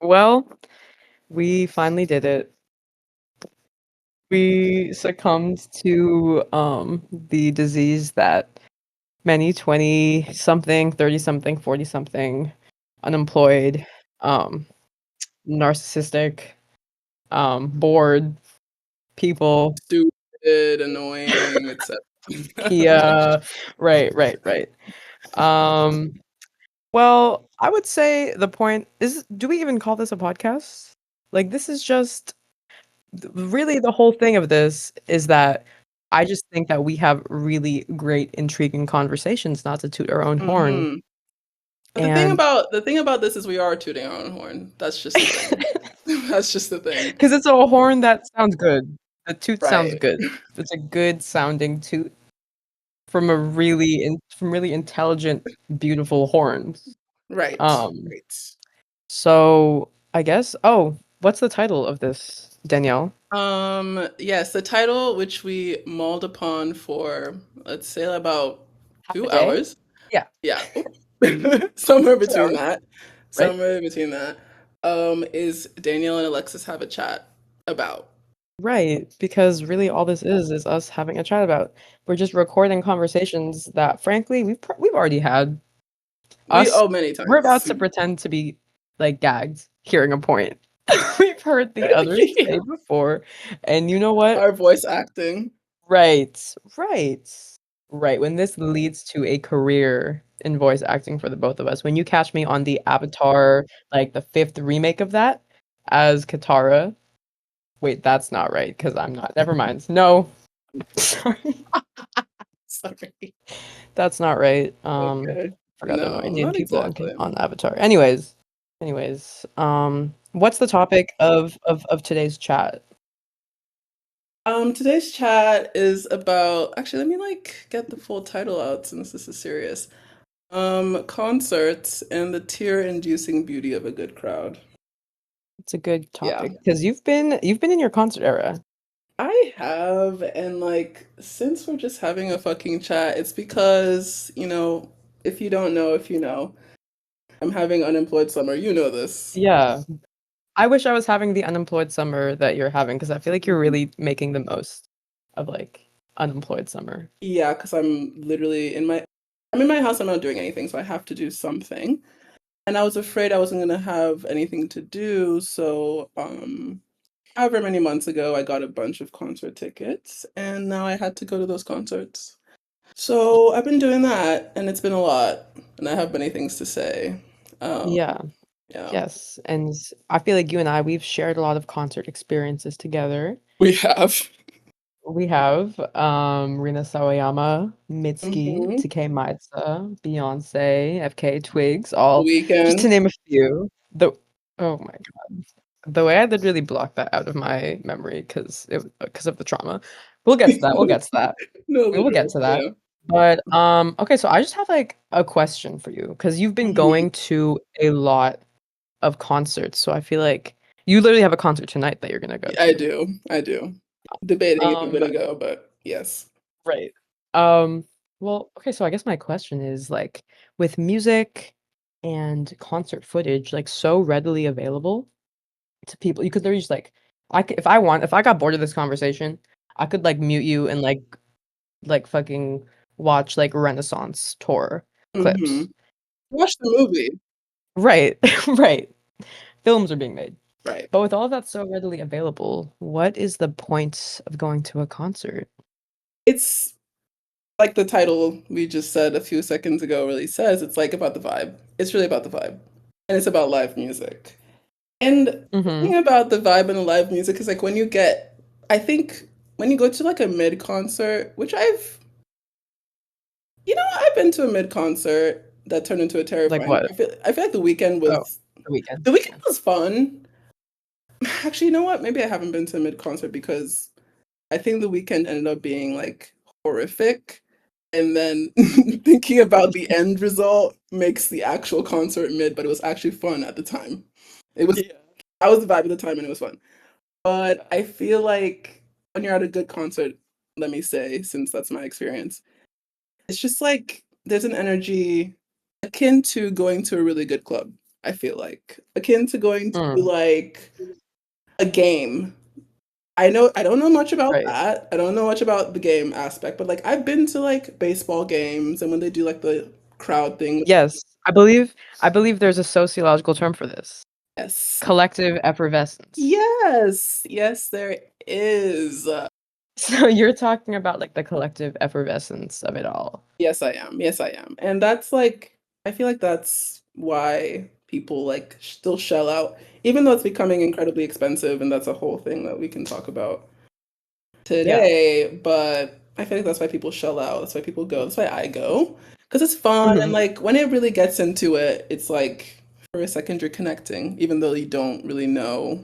Well, we finally did it. We succumbed to the disease that many 20 something, 30 something, 40 something unemployed, um narcissistic, bored people, Stupid, annoying, etc. Pia, right. Um well, I would say the point is, do we even call this a podcast? Like, this is just really the whole thing of this is that I just think that we have really great, intriguing conversations, not to toot our own horn. hmm But And the thing about this is we are tooting our own horn. That's just the thing. That's just the thing. because it's a horn that sounds good. The toot sounds Right. good. It's a good sounding toot from a really from really intelligent, beautiful horns. Right. Um, Right. so I guess, oh, what's the title of this, Danielle? Yes, the title which we mauled upon for, let's say, about Half a two day? hours. Yeah, Yeah. Somewhere 2 hours, between that. right? Somewhere between that. Is Danielle and Alexis have a chat about. Right, because really all this is us having a chat about. We're just recording conversations that, frankly, we've already had. We Us, many we're times. about to pretend to be like gagged, hearing a point. We've heard the others say before, and you know what? Our voice acting. Right, right, right. When this leads to a career in voice acting for the both of us, when you catch me on the Avatar, like the fifth remake of that, as Katara. Wait, that's not right because I'm not. Never mind. No, sorry, Sorry. that's not right. Okay. Forgot there are no No, Indian not people exactly. on Avatar. Anyways, what's the topic of today's chat? Today's chat is about, actually, let me like get the full title out since this is serious. Concerts and the tear-inducing beauty of a good crowd. It's a good Yeah. topic because you've been in your concert era. I have, and like, since we're just having a fucking chat, it's because, if you don't know, if you know, I'm having unemployed summer. You know this. Yeah, I wish I was having the unemployed summer that you're having because I feel like you're really making the most of like unemployed summer. Yeah, because I'm in my house, I'm not doing anything, so I have to do something. And I was afraid I wasn't gonna have anything to do, so however many months ago I got a bunch of concert tickets and now I had to go to those concerts. So I've been doing that and it's been a lot and I have many things to say. Um Yeah. yeah. Yes, and I feel like you and we've shared a lot of concert experiences together. We have. We have Rina Sawayama, Mitski, hmm TK Maitza, Beyonce, FK Twigs, The all just to weekend. name a few. The Oh my God, the way I did really block that out of my memory because of the trauma. We'll get to that. We'll get to that. No, We will get literally. to that. Yeah. But okay, so I just have like a question for you because you've been hmm going to a lot of concerts. So I feel like you literally have a concert tonight that you're gonna go I to. do. I do. Debating if I'm Um, gonna go, but yes. right. Um, well, okay, so I guess my question is like with music and concert footage like so readily available to people, you could literally just like if I got bored of this conversation, I could like mute you and like fucking watch like Renaissance tour hmm clips. Watch the movie. Right. Right. Films are being made. Right. But with all of that so readily available, what is the point of going to a concert? It's like the title we just said a few seconds ago really says, it's like about the vibe. It's really about the vibe. And it's about live music. And the Mhm. thing about the vibe and the live music is like I think when you go to like a mid concert, which I've been to a mid concert that turned into a Like terrifying. what? I feel like Oh, The Weekend. the weekend was fun. Actually, you know what? Maybe I haven't been to a mid concert because I think the weekend ended up being like horrific. And then thinking about the end result makes the actual concert mid, but it was actually fun at the time. It was Yeah. I was the vibe at the time and it was fun. But I feel like when you're at a good concert, let me say, since that's my experience, it's just like there's an energy akin to going to a really good club. I feel like akin to going to Mm, like a game. I don't know much about right. that. I don't know much about the game aspect, but like I've been to like baseball games and when they do like the crowd thing. Yes, I believe there's a sociological term for this. Yes. Collective effervescence. Yes. Yes, there is. So you're talking about like the collective effervescence of it all. Yes, I am. Yes, I am. And that's like I feel like that's why people like still shell out, even though it's becoming incredibly expensive, and that's a whole thing that we can talk about Yeah. today. But I feel like that's why people shell out. That's why people go. That's why I go. Because it's fun and Mhm. like when it really gets into it, it's like for a second you're connecting, even though you don't really know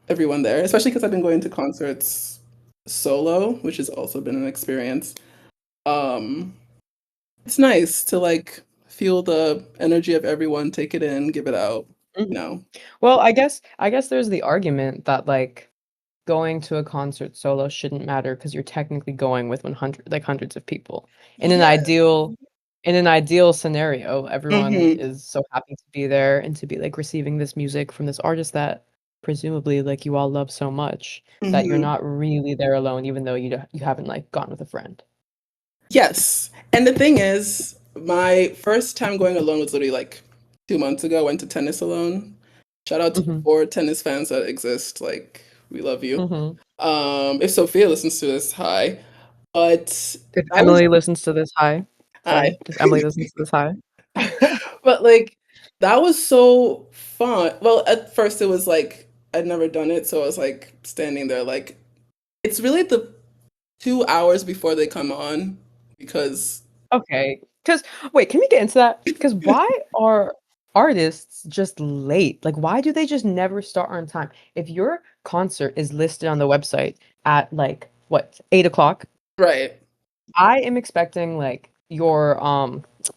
everyone there. Especially because I've been going to concerts solo, which has also been an experience. Um, it's nice to like feel the energy of everyone, take it in, give it out, Mhm. you know. Well, I guess there's the argument that like going to a concert solo shouldn't matter because you're technically going with 100 like hundreds of people. In an Yes. ideal in an ideal scenario, everyone Hmm. is so happy to be there and to be like receiving this music from this artist that presumably like you all love so much that you're Hmm. not really there alone even though you haven't like gone with a friend. Yes. And the thing is, my first time going alone was literally like 2 months ago. I went to tennis alone. Shout out to the Mhm. 4 tennis fans that exist. Like, we love you. Mhm. If Sophia listens to this, hi. But If that was Emily listens to this, hi. hi. Sorry. If Emily listens to this, hi. But like that was so fun. Well, at first it was like I'd never done it, so I was like standing there like it's really the 2 hours before they come on because Okay. Because wait, can we get into that? Because why are artists just late? Like, why do they just never start on time? If your concert is listed on the website at like what, 8 o'clock, right. I am expecting like your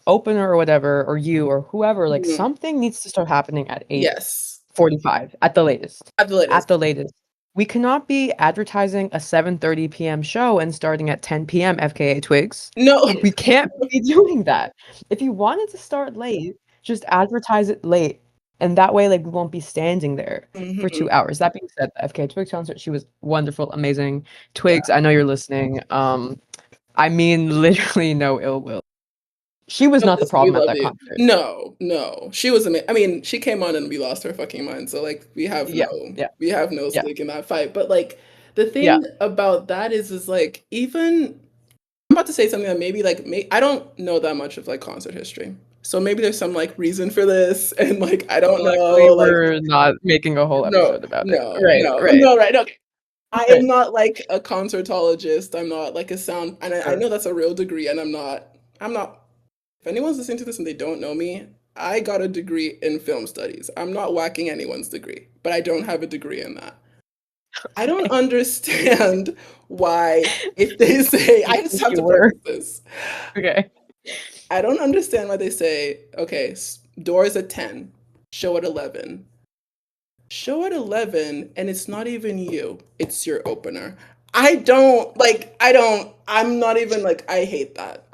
opener or whatever, or you or whoever, like Mhm. something needs to start happening at Yes. 8:45 at the latest. At the At latest. the latest. We cannot be advertising a 7:30 p.m. show and starting at 10 p.m. FKA Twigs. No. We can't be doing that. If you wanted to start late, just advertise it late. And that way, like, we won't be standing there for Hmm. 2 hours. That being said, the FKA Twigs concert, she was wonderful, amazing. Yeah. Twigs, I know you're listening. I mean literally no ill will. She was No, not the listen, we problem at love that you. concert. No, no. She was amazing. I mean, she came on and we lost her fucking mind. So like Yeah, yeah, we have no yeah, stake in that fight. But like the yeah. thing about that is like even I'm about to say something that maybe like I don't know that much of like concert history. So maybe there's some like reason for this and like I don't Luckily, know like we're not making a whole no, episode about it. no, Right, no, right, no, right. Okay. I am right. not like a concertologist. I'm not like a sound and I Sure. know that's a real degree and I'm not if anyone's listening to this and they don't know me, I got a degree in film studies. I'm not whacking anyone's degree, but I don't have a degree in that. I don't Okay. understand why, if they say, You I just think have you to were? preface this. Okay. I don't understand why they say, okay, doors at 10, show at 11. Show at 11, and it's not even you, it's your opener. I'm not even like, I hate that.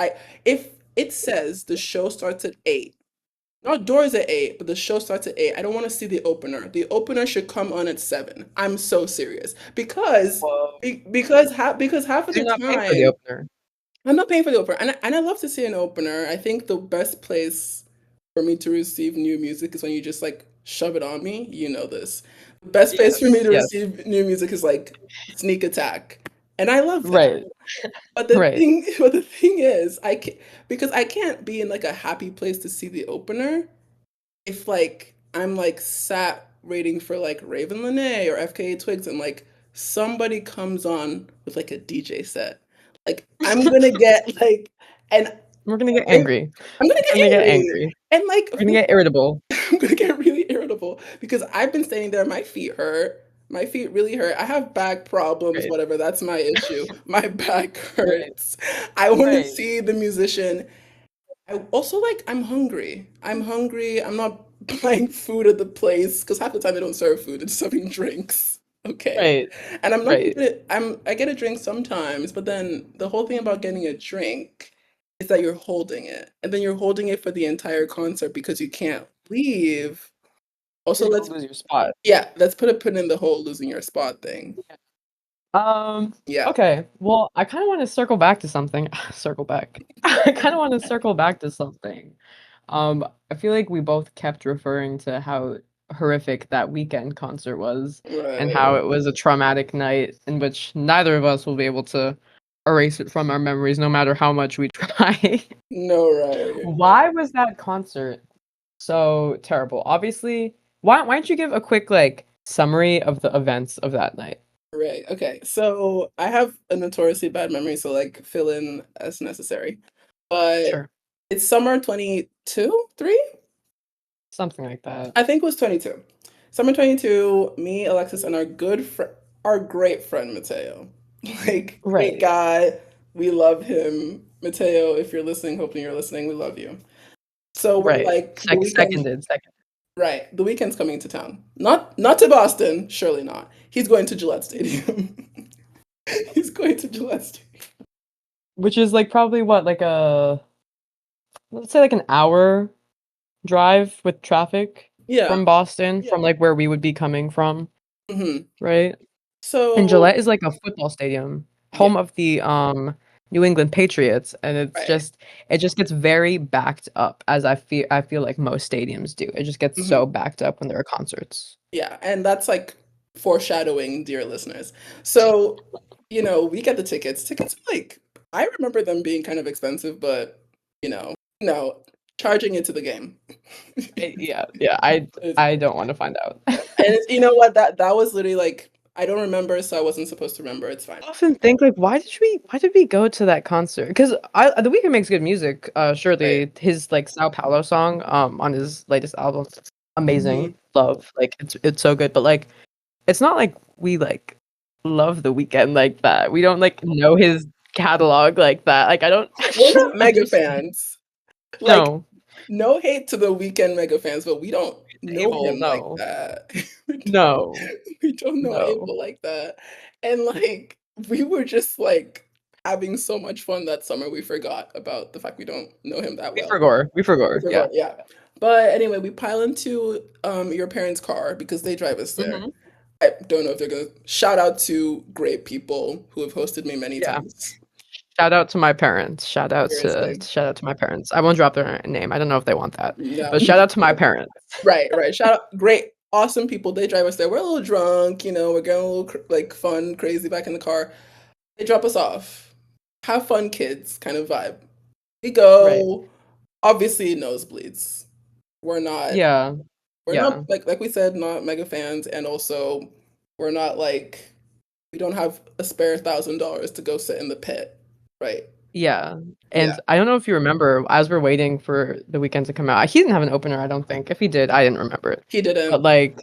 If it says the show starts at 8, not doors at 8, but the show starts at 8. I don't want to see the opener. The opener should come on at 7. I'm so serious because Whoa. because half of You're the not paying for the time opener. I'm not paying for the opener, and I love to see an opener. I think the best place for me to receive new music is when you just like shove it on me. You know this. The best place for me Yes, to yes. receive new music is like sneak attack, and I love that. Right, right. But the thing is, I can because I can't be in like a happy place to see the opener if like I'm like sat waiting for like Raven Lene or FKA Twigs and like somebody comes on with like a DJ set, like I'm gonna get like and We're gonna get I- angry. I'm gonna We're get gonna get angry angry. and like We're gonna get irritable. I'm gonna get really irritable because I've been standing there, my feet hurt. My feet really hurt. I have back problems, Right, whatever. That's my issue. My back right, hurts. I want to right. see the musician. I also like I'm hungry. I'm hungry. I'm not buying food at the place because half the time they don't serve food. It's serving drinks. Okay. Right, And I'm not right. even I get a drink sometimes, but then the whole thing about getting a drink is that you're holding it. And then you're holding it for the entire concert because you can't believe. Or Also, you don't lose your spot. yeah, let's put a pin in the whole losing your spot thing. Um, Yeah, okay. Well, I kind of want to circle back to something. Circle back. I kind of want to circle back to something. I feel like we both kept referring to how horrific that weekend concert was and how right. it was a traumatic night in which neither of us will be able to erase it from our memories no matter how much we try. No, right. Why was that concert so terrible? Obviously, why don't you give a quick like summary of the events of that night? Right. Okay. So I have a notoriously bad memory, so like fill in as necessary. But Sure. it's summer 22, 3? Something like that. I think it was 22. Summer 22, me, Alexis, and our great friend Mateo. Like, great Right. guy. We love him. Mateo, if you're listening, hoping you're listening, we love you. So we're Right. like, the weekend, Seconded. right, the weekend's coming to town. Not to Boston, surely not. He's going to Gillette Stadium. He's going to Gillette Stadium. Which is like probably what, like let's say like an hour drive with traffic Yeah. from Boston, from like where we would be coming from, Hmm. right? And So, Gillette is like a football stadium, yeah, home of the New England Patriots, and right. it just gets very backed up as I feel like most stadiums do. It just gets Hmm. so backed up when there are concerts. Yeah, and that's like foreshadowing, dear listeners. So, we get the tickets. Tickets like I remember them being kind of expensive, but no, charging into the game. Yeah, It's- I don't want to find out. And you know what? That was literally like I don't remember, so I wasn't supposed to remember. It's fine. Often think like why did we go to that concert? Because I The Weeknd makes good music. Right. Surely his like Sao Paulo song on his latest album, Hmm. amazing. Love, like it's so good. But like it's not like we like love The Weeknd like that. We don't like know his catalog like that. Like I don't We're actually not mega understand. fans. Like, No, no hate to the weekend mega fans, but we don't know Abel, him like no, that. We don't, no, we don't know no. Abel like that. And like we were just like having so much fun that summer we forgot about the fact we don't know him that well. We We forgot. Yeah. forgot, yeah. But anyway, we pile into your parents' car because they drive us there. Hmm. I don't know if they're gonna shout out to great people who have hosted me many Yeah. times. Shout out to my parents. Seriously. Shout out to my parents. I won't drop their name. I don't know if they want that. No. But shout out to my parents. Right, right. Shout out, great, awesome people. They drive us there. We're a little drunk, we're getting a little like fun, crazy back in the car. They drop us off. Have fun, kids, kind of vibe. We Right. go. Obviously, nosebleeds. We're not. Yeah. We're Yeah. not like we said, not mega fans, and also we're not like we don't have a spare $1,000 to go sit in the pit. Right. Yeah. Yeah. And I don't know if you remember, as we're waiting for The Weeknd to come out, he didn't have an opener, I don't think. If he did, I didn't remember it. He But didn't. like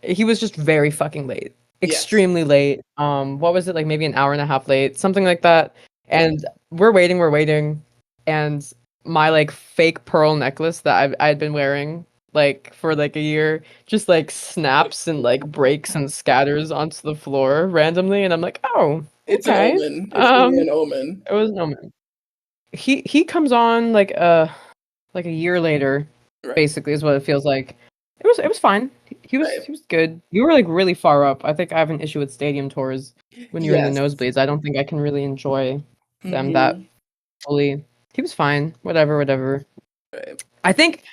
he was just very fucking late. Yes. Extremely late. What was it, like maybe an hour and a half late, something like that. And we're waiting, and my like fake pearl necklace that I had been wearing like for like a year just like snaps and like breaks and scatters onto the floor randomly, and I'm like, "Oh, It's an okay." omen. It's really an omen. It was no man. He comes on like a year later, Right. basically is what it feels like. It was fine. Right. He was good. You were like really far up. I think I have an issue with stadium tours when you're in the Yes. nosebleeds. I don't think I can really enjoy them that Hmm. fully. He was fine. Whatever, whatever. Right. I think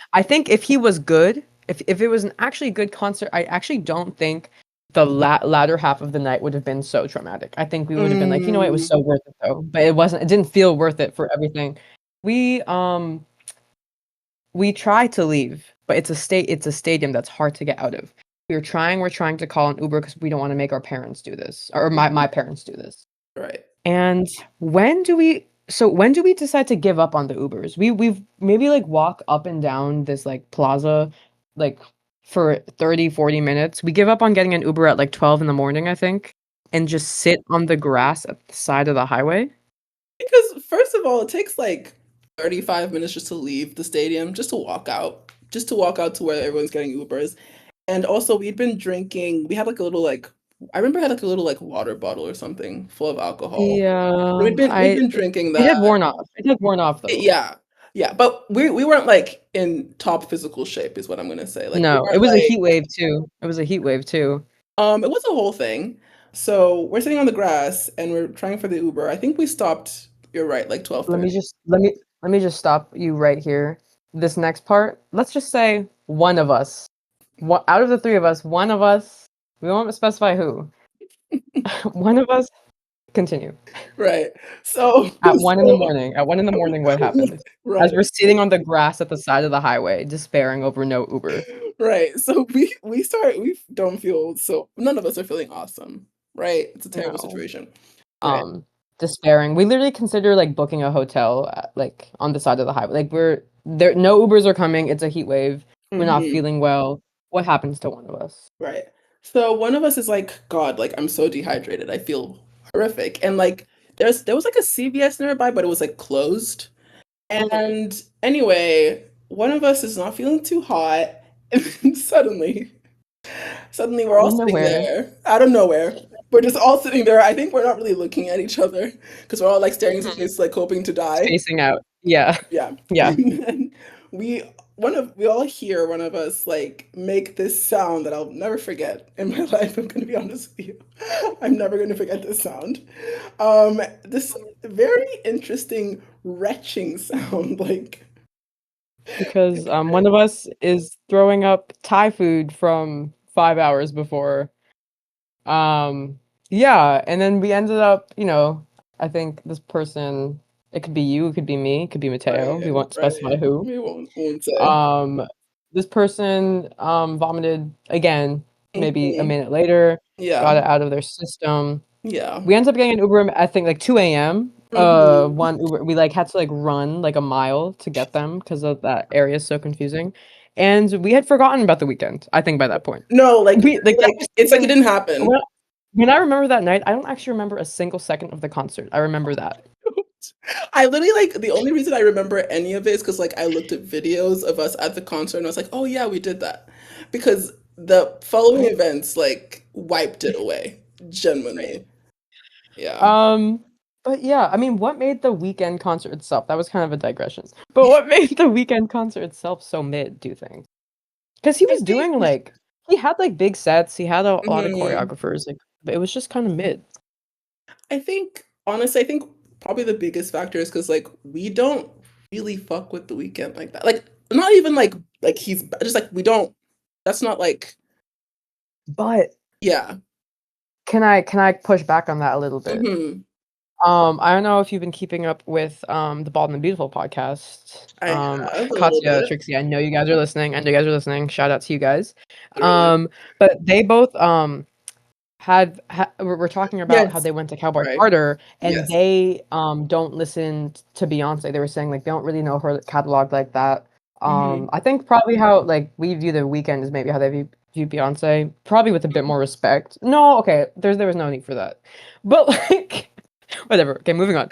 if he was good, if it was an actually good concert, I actually don't think the latter half of the night would have been so traumatic. I think we would have been like, you know what, it was Mm, so worth it though. But it wasn't. It didn't feel worth it for everything. We we tried to leave, but it's a stadium that's hard to get out of. We're trying to call an Uber because we don't want to make our parents do this, or my parents do this. right. And when do we decide to give up on the Ubers? We've maybe like walk up and down this like plaza like for 30, 40 minutes. We give up on getting an Uber at like 12 in the morning, I think, and just sit on the grass at the side of the highway. Because first of all, it takes like 35 minutes just to leave the stadium, just to walk out to where everyone's getting Ubers. And also we'd been drinking, we had like a little like I remember I had like a little like water bottle or something full of alcohol. Yeah, We'd been drinking it had that. worn off. It had worn off though. Yeah. Yeah, but we weren't like in top physical shape, is what I'm gonna say. Like we No, it weren't was a like heat wave too. It was a heat wave too. it was a whole thing. So we're sitting on the grass and we're trying for the Uber. I think we stopped. You're right, like Let me 12:30. just let me just stop you right here. This next part, let's just say one of us, one out of the three of us, one of us, we won't specify who. One of us continue. Right. So At one in the so morning, at 1 in the morning, what happened? As right. we're sitting on the grass at the side of the highway, despairing over no Uber. Right. So we don't feel so none of us are feeling awesome. Right? It's a terrible No. situation. Right. um Despairing. We literally consider like booking a hotel like on the side of the highway. Like we're there, no Ubers are coming. It's a heat wave. We're not Hmm. feeling well. What happens to one of us? Right. So one of us is like, God, like I'm so dehydrated. I feel horrific. And like there was like a CVS nearby, but it was like closed. Mhm. And anyway, one of us is not feeling too hot, and then suddenly we're Out all of sitting nowhere, there out of nowhere. We're just all sitting there. I think we're not really looking at each other because we're all like staring into mhm, space, like hoping to die. spacing out. Yeah, Yeah. yeah, And then we we all hear one of us like make this sound that I'll never forget in my life. I'm gonna be honest with you. I'm never gonna forget this sound. This very interesting retching sound, like because one of us is throwing up Thai food from 5 hours before. Um, yeah, and then we ended up, I think this person, it could be you, it could be me, it could be Mateo. We right, won't specify right. who. We won't say. Um, this person vomited again, maybe a Hmm. minute later, got Yeah. it out of their system. Yeah. We ended up getting an Uber, I think like 2 a.m. Hmm. One Uber, we like had to like run like a mile to get them because of that area is so confusing. And we had forgotten about the weekend, I think by that point. No, like We like that like was it's like it something didn't happen. when when I remember that night, I don't actually remember a single second of the concert. I remember that. I literally like the only reason I remember any of it is because like I looked at videos of us at the concert and I was like, oh yeah, we did that. Because the following events like wiped it away. Right. Genuinely. Yeah. Um, but yeah, I mean, what made the weekend concert itself? That was kind of a digression. But what made the weekend concert itself so mid, do you think? Because he I was think doing like he had like big sets, he had a lot of mhm. choreographers, like but it was just kind of mid. I think honestly, I think probably the biggest factor is because like we don't really fuck with the weekend like that. Like not even like he's just like we don't that's not like But yeah. can I push back on that a little bit? Hmm. I don't know if you've been keeping up with the Bald and the Beautiful podcast. I have a little Katya, bit. Trixie, I know you guys are listening. I know you guys are listening. Shout out to you guys. Literally. But they both we're talking about how Yes. they went to Cowboy Right. Carter and Yes. they don't listen to Beyonce. They were saying like they don't really know her catalog like that. Hmm. I think probably how like we view the weekend is maybe how they view Beyonce, probably with a bit more respect. No, okay, there was no need for that. But like whatever. Okay, moving on.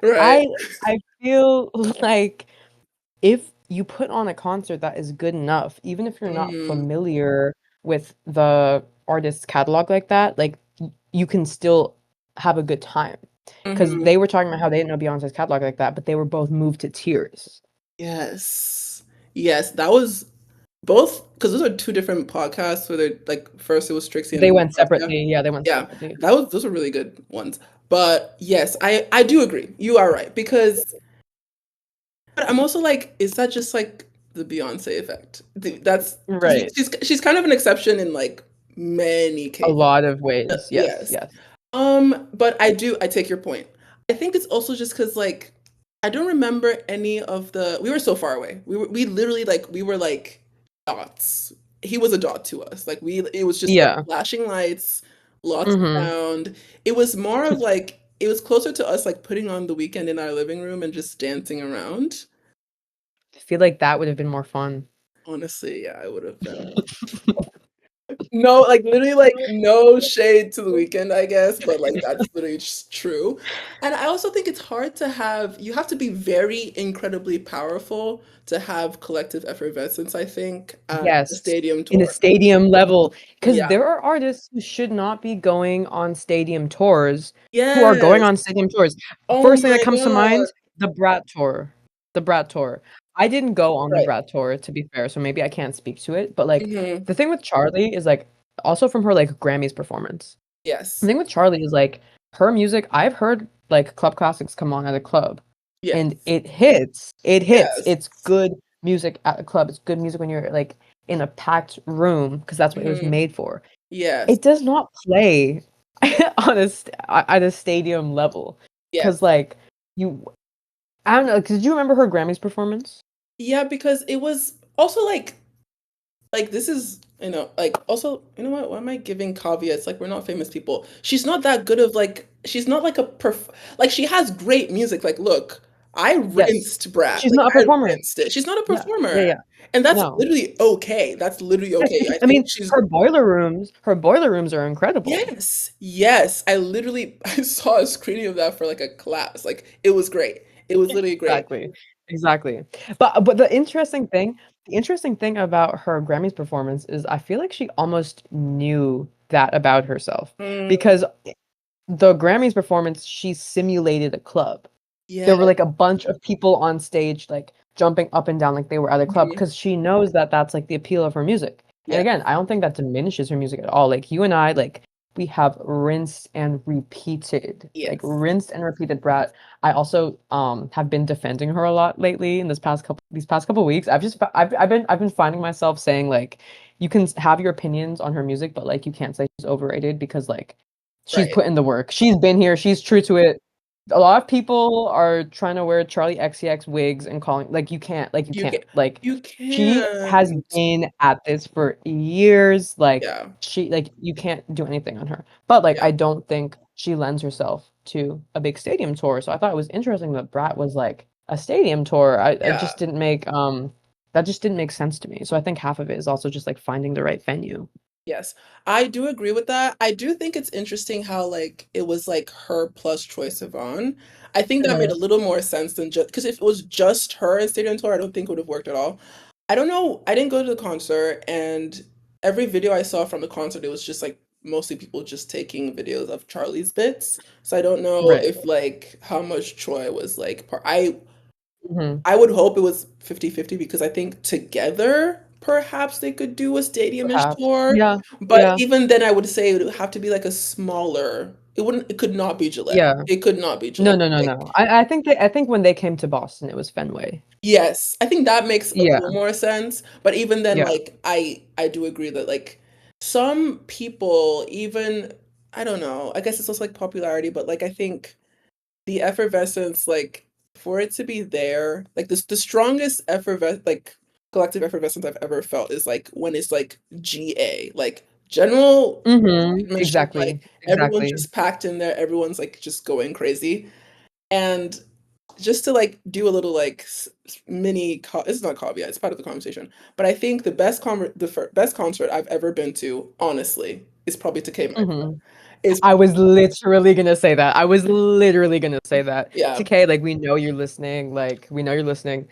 Right. I I feel like if you put on a concert that is good enough, even if you're not Mhm. familiar with the artist's catalog like that, like you can still have a good time. Because Mhm. they were talking about how they didn't know Beyonce's catalog like that, but they were both moved to tears. Yes. Yes, that was both because those are two different podcasts where they're like first it was Trixie and They then went Katya. separately. Yeah, they went Yeah, separately. that was those are really good ones. But yes, I do agree. You are right because but I'm also like, is that just like the Beyonce effect? That's because Right. she's kind of an exception in like many A cases. lot of ways. Yes, Yes. yes. But I take your point. I think it's also just because like I don't remember any of the we were so far away. We literally like we were like dots. He was a dot to us. Like we it was just like Yeah. flashing lights, lots of Mm-hmm. sound. It was more of like it was closer to us like putting on the weekend in our living room and just dancing around. I feel like that would have been more fun. Honestly, yeah, I would have been. No, like literally like no shade to the weekend, I guess, but like that's literally just true. And I also think it's hard to have you have to be very incredibly powerful to have collective effervescence, I think, at a Yes, stadium in a tour. stadium level, because Yeah. there are artists who should not be going on stadium tours, who are going Yes. on stadium tours. Oh First thing that my comes to God. mind, the Brat tour. the Brat tour. I didn't go on the Right. Brat tour, to be fair, so maybe I can't speak to it. But like Hmm. the thing with Charlie is like also from her like Grammys performance. The Yes. thing with Charlie is like her music, I've heard like club classics come on at a club and Yes. it hits. It hits. Yes. It's good music at a club. It's good music when you're like in a packed room because that's what it was Hmm. made for. Yes. It does not play on at a stadium level because Yes. like you I don't know. Cause did you remember her Grammys performance? Yeah, because it was also like this is like also what, why am I giving caveats? Like we're not famous people. She's not that good of like she's not like like she has great music. Like look, I Yes. rinsed Brat. She's Like not a I performer. rinsed it. She's not a Yeah. Yeah. performer. Yeah. And that's No. literally okay. That's literally Yeah, okay. I I think mean, she's her boiler rooms are incredible. yes. Yes. I literally I saw a screening of that for like a class. Like it was great. It was literally great. Exactly. Exactly. But the interesting thing about her Grammys performance is I feel like she almost knew that about herself Mm, because the Grammys performance, she simulated a club. There yeah. were like a bunch of people on stage like jumping up and down like they were at a club Mhm. because she knows that that's like the appeal of her music. And Yeah. again, I don't think that diminishes her music at all. Like you and I, like we have Yes. rinsed and repeated Brat. I also have been defending her a lot lately in these past couple weeks. I've been finding myself saying like you can have your opinions on her music, but like you can't say she's overrated because like she's Right. put in the work. She's been here. She's true to it. A lot of people are trying to wear Charlie XCX wigs and calling like you You can can't like you she has can't. been at this for years like Yeah. she like you can't do anything on her but like Yeah. I don't think she lends herself to a big stadium tour so I thought it was interesting that Brat was like a stadium tour I Yeah. just didn't make that just didn't make sense to me so I think half of it is also just like finding the right venue. Yes. I do agree with that. I do think it's interesting how like it was like her plus Troye Sivan. I think that made a Mhm. little more sense than just because if it was just her in Stadium Tour, I don't think it would have worked at all. I don't know. I didn't go to the concert, and every video I saw from the concert, it was just like mostly people just taking videos of Charlie's bits. So I don't know Right. if like how much Troy was like part. Hmm. I would hope it was 50-50 because I think together perhaps they could do a stadium-ish Perhaps. tour. Yeah. But Yeah. even then I would say it would have to be like a smaller. It could not be Gillette. Yeah. It could not be No, Gillette. no, no, Like no. I think when they came to Boston, it was Fenway. yes, I think that makes a Yeah, little more sense. But even then yeah. like I do agree that like some people even I don't know. I guess it's also like popularity, but like I think the effervescence like for it to be there like this the strongest like collective effervescence I've ever felt is like when it's like GA like general Mhm. admission like Exactly, everyone's exactly. just packed in there everyone's like just going crazy and just to like do a little like it's not caveat it's part of the conversation but I think the best concert I've ever been to honestly is probably to K Metro Mhm. is I was literally gonna say that. I was literally gonna say that. yeah TK, like, we know you're listening, like, we know you're listening.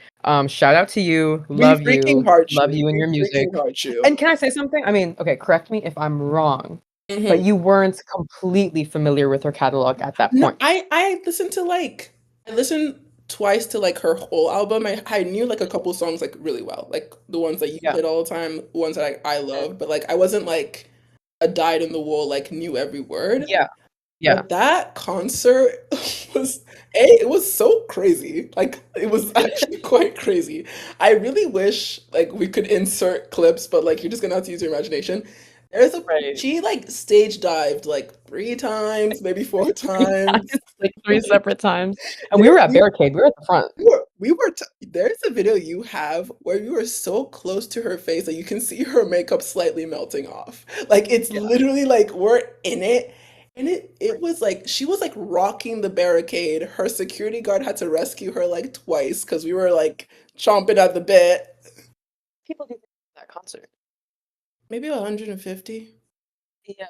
Shout out to you, we freaking heart love you you and we your music. freaking heart you. And can I say something? I mean, okay, correct me if I'm wrong, but Mhm. you weren't completely familiar with her catalog at that No, point. I listened to like I listened twice to like her whole album. I knew like a couple songs like really well, like the ones that you Yeah. played all the time, ones that I love, but like I wasn't like a dyed in the wool like knew every word. Yeah, yeah. But that concert was it was so crazy. Like it was actually quite crazy. I really wish like we could insert clips, but like you're just gonna have to use your imagination. There's a Right. she like stage dived like 3 times, maybe 4 times. Like, 3 separate times, and we There were at Barricade, we were at the front. there's a video you have where you were so close to her face that you can see her makeup slightly melting off. Like it's Yeah. literally like we're in it. And it was like she was like rocking the barricade. Her security guard had to rescue her like twice because we were like chomping at the bit. People do that concert. Maybe 150. Yeah.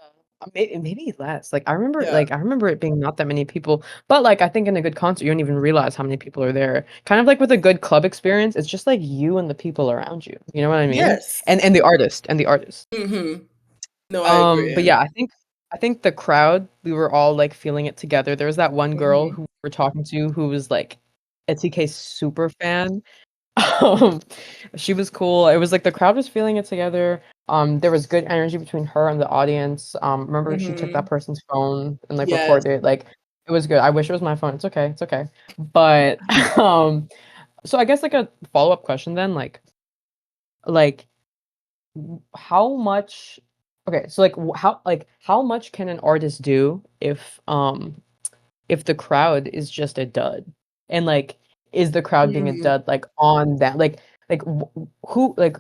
Maybe less. Yeah. I remember it being not that many people, but like I think in a good concert you don't even realize how many people are there. Kind of like with a good club experience, it's just like you and the people around you. You know what I mean? Yes. And the artist. Hmm. No, I But agree. yeah, I think the crowd, we were all like feeling it together. There was that one girl Hmm. who we were talking to who was like a TK super fan. Um, she was cool. It was like the crowd was feeling it together. There was good energy between her and the audience. Remember she took that Hmm. person's phone and like Yes. recorded. Like it was good. I wish it was my phone. It's okay. It's okay. But um, so I guess like a follow-up question then, like how much? Okay, so like how much can an artist do if the crowd is just a dud? And like is the crowd being a Mm, dud like on that like who like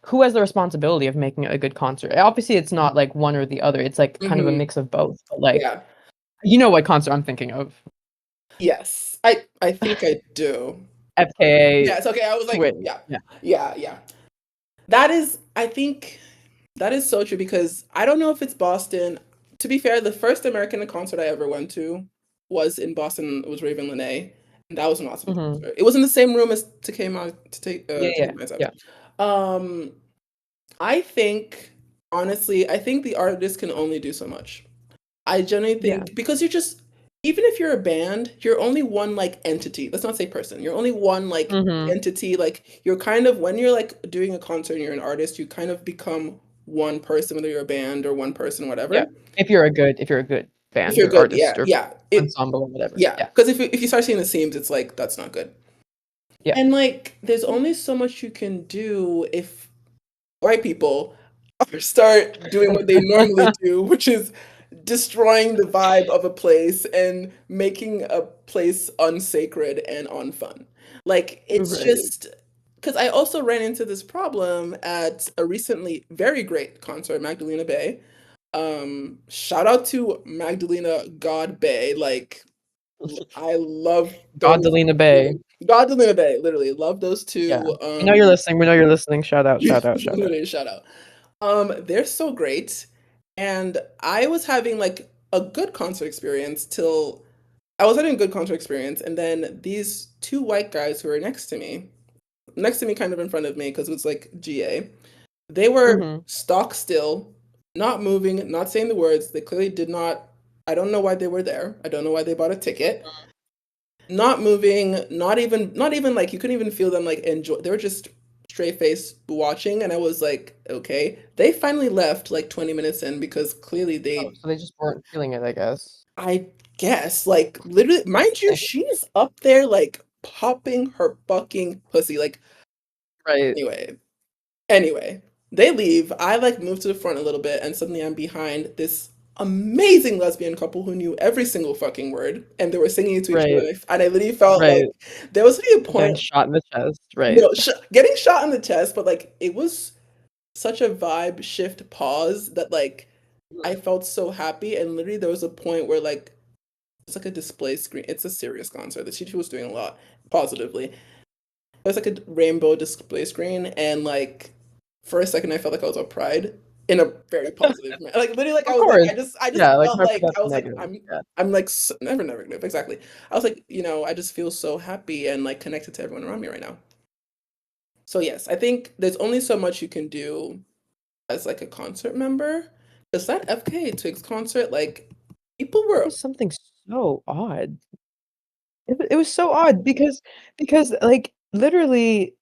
who has the responsibility of making a good concert? Obviously it's not like one or the other. It's like kind of a hmm. mix of both. But like Yeah. you know what concert I'm thinking of. Yes. I think I do. FKA Yes. Okay. I was like, Twigs. yeah, Yeah. yeah, yeah. That is, I think that is so true because I don't know if it's Boston. To be fair, the first American concert I ever went to was in Boston. It was Raven Lenae, and that was an awesome Mhm. concert. It was in the same room as Yeah, to yeah. take my steps. Yeah. Um, I think honestly, I think the artist can only do so much. I generally Yeah. think because you're just even if you're a band, you're only one like entity. Let's not say person. You're only one like Mhm. entity. Like you're kind of when you're like doing a concert and you're an artist, you kind of become one person, whether you're a band or one person, Yeah. whatever. If you're a good If band you're or good, yeah, artist or yeah. It ensemble or whatever. yeah. Yeah. Because if you start seeing the seams, it's like that's not good. Yeah. And like there's only so much you can do if white people start doing what they normally do, which is destroying the vibe of a place and making a place unsacred and unfun. Like it's Right. just because I also ran into this problem at a recently very great concert, Magdalena Bay. Shout out to Magdalena God Bay. Like I love those Godalina Bay. two. Magdalena Bay, literally love those Yeah. two. We know you're listening. We know you're listening. Shout out, shout out, shout out. Literally shout out. They're so great. And I was having like a good concert experience till I was having a good concert experience, and then these two white guys who were next to me, kind of in front of me, because it was like GA, they were Mhm. stock still, not moving, not saying the words. They clearly did not. I don't know why they were there. I don't know why they bought a ticket. Not moving, not even like you couldn't even feel them like enjoy. They were just straight face watching, and I was like, okay. They finally left like 20 minutes in because clearly Oh, they so they just weren't feeling it, I guess. I guess like literally mind you, she's up there like popping her fucking pussy. Like Right, anyway, anyway, they leave. I like move to the front a little bit, and suddenly I'm behind this amazing lesbian couple who knew every single fucking word, and they were singing it to each other. right, And I literally felt like right. there was really a Getting point, shot in the chest, right. no, getting shot in the chest, but like it was such a vibe shift pause that like I Mhm. felt so happy, and literally there was a point where like it's like a display screen. It's a serious concert. The teacher was doing a lot positively. It was like a rainbow display screen, and like for a second, I felt like I was on Pride in a very positive manner. Like literally, like I Of was like, course. I just Yeah, like, felt hard like forgot I the was like, negative. Yeah. I'm like never negative exactly. I was like, I just feel so happy and like connected to everyone around me right now. So yes, I think there's only so much you can do as like a concert member. Because that FK Twigs concert, like people It were was something so odd. It was so odd because, like, literally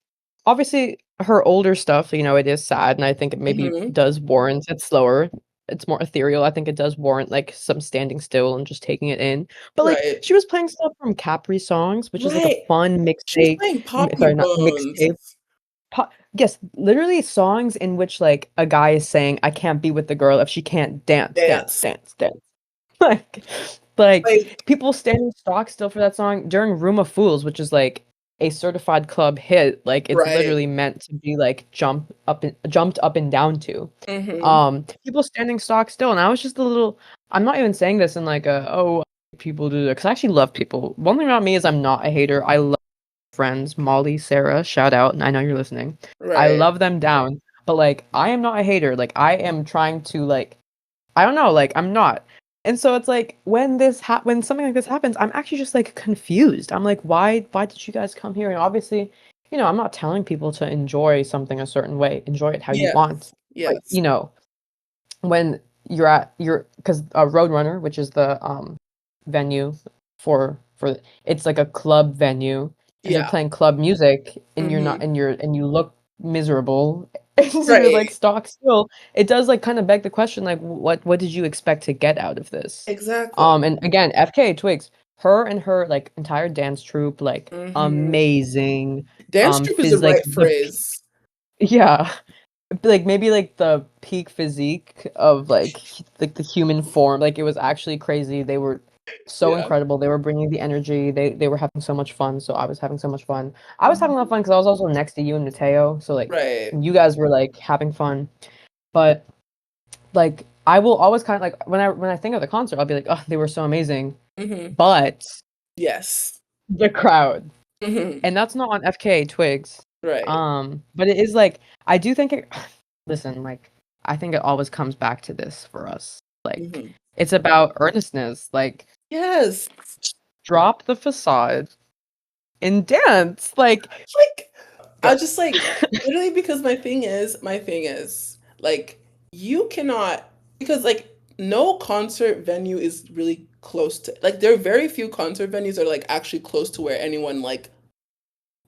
obviously, her older stuff, it is sad, and I think it maybe hmm does warrant it's slower, it's more ethereal, I think it does warrant, like, some standing still and just taking it in, but, like, right. she was playing stuff from Capri Songs, which is, like, a Right. fun She was mixtape playing m Poppy sorry, not Bones. mixtape, yes, literally songs in which, like, a guy is saying, "I can't be with the girl if she can't dance, dance, Dance. dance, dance." Like Like, people standing stock still for that song during Room of Fools, which is, like, a certified club hit, like, it's right. literally meant to be, like, jumped up and down to. hmm People standing stock still, and I was just a little I'm not even saying this in, like, "Oh, people do that," 'cause I actually love people. One thing about me is I'm not a hater, I love friends, Molly, Sarah, shout out, and I know you're listening. I Right. love them down, but, like, I am not a hater, like, I am trying to, like I don't know, like, I'm not. And so it's like when something like this happens, I'm actually just, like, confused. I'm like, "Why did you guys come here?" And obviously, I'm not telling people to enjoy something a certain way, enjoy it how you want. Yes. But, Yes. when you're at your 'cause, Roadrunner, which is the, venue for for it's like a club venue and they're Yeah. playing club music and you're not Hmm. and you look miserable and you're like Right. stock still, it does like kind of beg the question like what did you expect to get out of this? Exactly. And again, FK Twigs, her and her like entire dance troupe, like Hmm. amazing. Dance troupe is the Like right phrase. yeah, like maybe like the peak physique of like the human form. Like it was actually crazy. They were so Yeah. incredible. They were bringing the energy. They were having so much fun. So I was having so much fun. I was having a lot of Mhm. fun because I was also next to you and Mateo. So like Right. you guys were like having fun. But like I will always kind of like when I think of the concert, I'll be like, oh, they were so amazing. Hmm. But Yes. the crowd. Hmm. And that's not on FK Twigs. Right. But it is like I do think it listen, like I think it always comes back to this for us. Like Hmm. it's about earnestness. Like Yes. drop the facade and dance. Like Like, I go. just like literally because my thing is like you cannot because like no concert venue is really close to like there are very few concert venues that are like actually close to where anyone like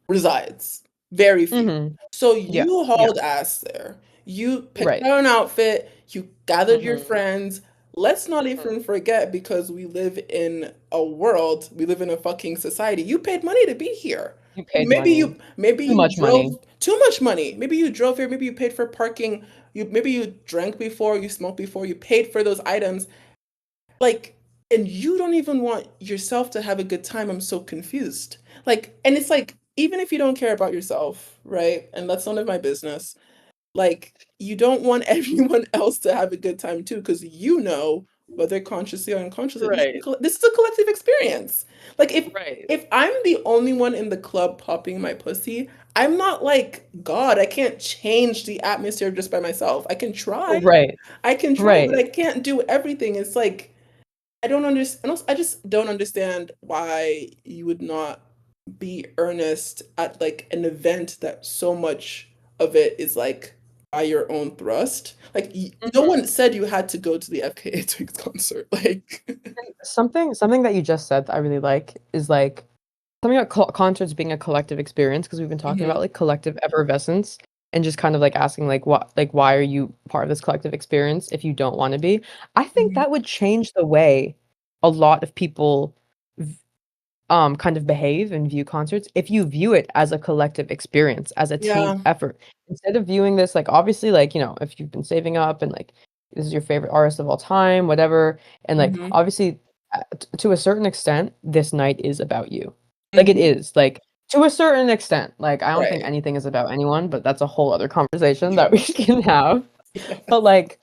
resides. Very few. Mhm. So Yeah. you Yeah. hauled ass there. You picked Right. out an outfit, you gathered your Mhm. friends. Let's not Mhm. even forget because we live in a fucking society. You paid money to be here. You paid money. Maybe Too you much drove money. too much money. Maybe you drove here, maybe you paid for parking. Maybe you drank before, you smoked before, you paid for those items. Like, and you don't even want yourself to have a good time. I'm so confused. Like, and it's like, even if you don't care about yourself, right? And that's none of my business. Like, you don't want everyone else to have a good time too, because you know, whether consciously or unconsciously, Right. this is a collective experience. Like, Right. if I'm the only one in the club popping my pussy, I'm not like God. I can't change the atmosphere just by myself. Right. I can try, but Right. I can't do everything. It's like I don't understand. I just don't understand why you would not be earnest at like an event that so much of it is like by your own thrust. Like no Mhm. one said you had to go to the FKA Twigs concert. Like, Something that you just said that I really like is like something about concerts being a collective experience because we've been talking about hmm. like collective effervescence and just kind of like asking like why are you part of this collective experience if you don't want to be? I think Hmm. that would change the way a lot of people kind of behave and view concerts if you view it as a collective experience, as a team Yeah. effort. Instead of viewing this like obviously like, you know, if you've been saving up and like this is your favorite artist of all time, whatever, and like Hmm. obviously to a certain extent, this night is about you. Like it Hmm. is, like to a certain extent. Like I don't think Right. anything is about anyone, but that's a whole other conversation that we Yeah. can have. Yeah. But like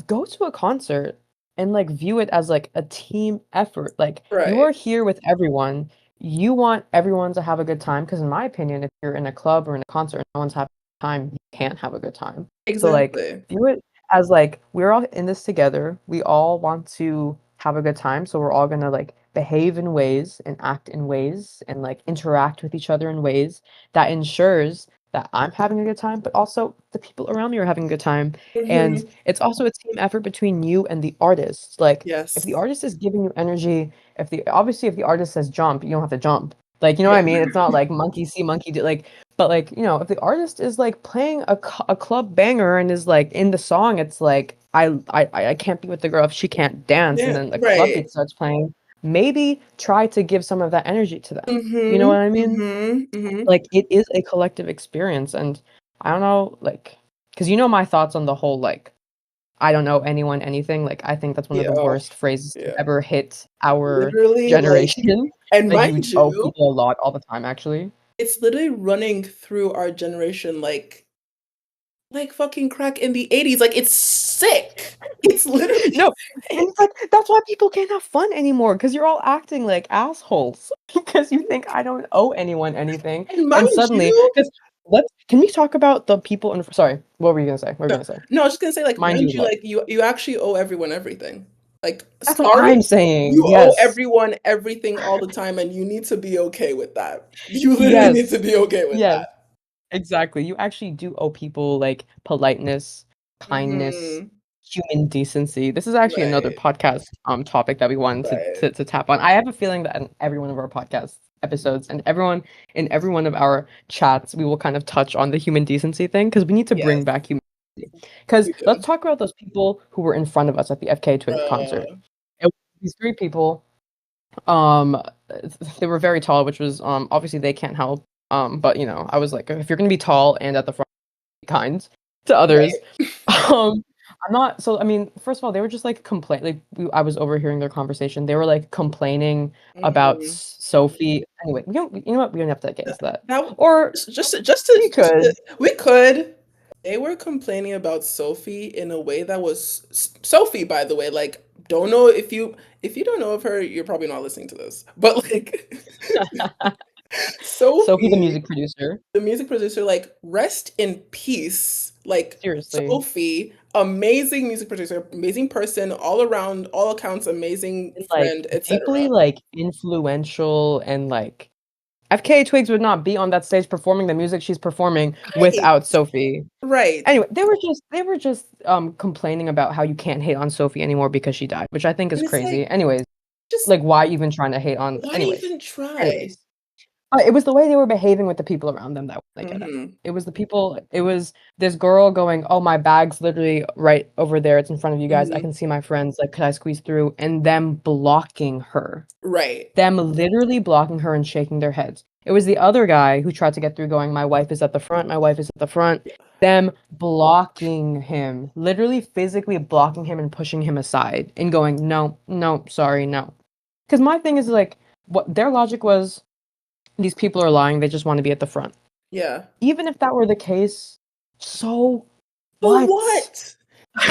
go to a concert and like view it as like a team effort. Like you Right. are here with everyone. You want everyone to have a good time because in my opinion, if you're in a club or in a concert and no one's having a good time, you can't have a good time. So like Exactly. view it as like we're all in this together. We all want to have a good time, so we're all gonna like behave in ways and act in ways and like interact with each other in ways that ensures that I'm having a good time, but also the people around me are having a good time. And Hmm. it's also a team effort between you and the artist. Like if the Yes. artist is giving you energy, if the artist says jump, you don't have to jump. Like you know what I Yeah. mean? It's not like monkey see monkey do like but like, you know, if the artist is like playing a club banger and is like in the song, it's like I can't be with the girl if she can't dance and Yeah. then the club Right. beat starts playing. Maybe try to give some of that energy to them. You know Hmm. what I mean? Hmm. Hmm. Like it is a collective experience and I don't know like because you know my thoughts on the whole like I don't know anyone anything. Like I think that's one of the Yeah. worst phrases to Yeah. ever hit our Literally, like, generation. and Like mind you owe you, people a lot all the time actually. it's literally running through our generation like fucking crack in the 80s. Like it's sick. It's literally No, and sick. it's like that's why people can't have fun anymore because you're all acting like assholes because you think I don't owe anyone anything, And and mind suddenly you, because let's can we talk about the people in sorry what were you gonna say? What were you no, gonna say? no, I was just gonna say, like, Mind mind you, you, what? like you actually owe everyone everything. Like, That's what sorry, I'm saying. you owe Yes, everyone everything all the time, and you need to be okay with that. You literally need to yes, be okay with yes. that. Exactly. You actually do owe people like politeness, kindness, Hmm. human decency. This is actually another Right. podcast topic that we wanted Right. to tap on. I have a feeling that in every one of our podcast episodes and everyone in every one of our chats, we will kind of touch on the human decency thing because we need to bring Yes, back human decency. Because we do. let's talk about those people who were in front of us at the FK Twigs concert. Uh, It was these three people. Um, they were very tall, which was obviously they can't help. But you know, I was like, if you're gonna be tall and at the front, be kind to others. right. Um, I'm not. So I mean, first of all, they were just like complain. Like I was overhearing their conversation. They were like complaining about Hmm. Sophie. Anyway, we don't. You know what? We don't have to get into that. That Or we could. we could. They were complaining about Sophie in a way that was Sophie, by the way. Like, don't know if you don't know of her, you're probably not listening to this. But like Sophie, the Sophie, music producer. the music producer, like rest in peace. Like Seriously, Sophie, amazing music producer, amazing person, all around, all accounts, amazing and like friend, deeply etc. like influential and like FK Twigs would not be on that stage performing the music she's performing Right, without Sophie. right. Anyway, they were just complaining about how you can't hate on Sophie anymore because she died, which I think is And it's like, crazy. Anyways, just like why even trying to hate on why anyways. even try? Anyways. It was the way they were behaving with the people around them that I get at. Hmm. It was the people, it was this girl going, "Oh, my bag's literally right over there. It's in front of you guys. I Hmm. can see my friends. Like, could I squeeze through?" And them blocking her. Right. Them literally blocking her and shaking their heads. It was the other guy who tried to get through going, "My wife is at the front. My wife is at the front." Them blocking him, literally physically blocking him and pushing him aside and going, "No, no, sorry, no." Because my thing is like, what their logic was, these people are lying. They just want to be at the front. Yeah. Even if that were the case, so So what? what?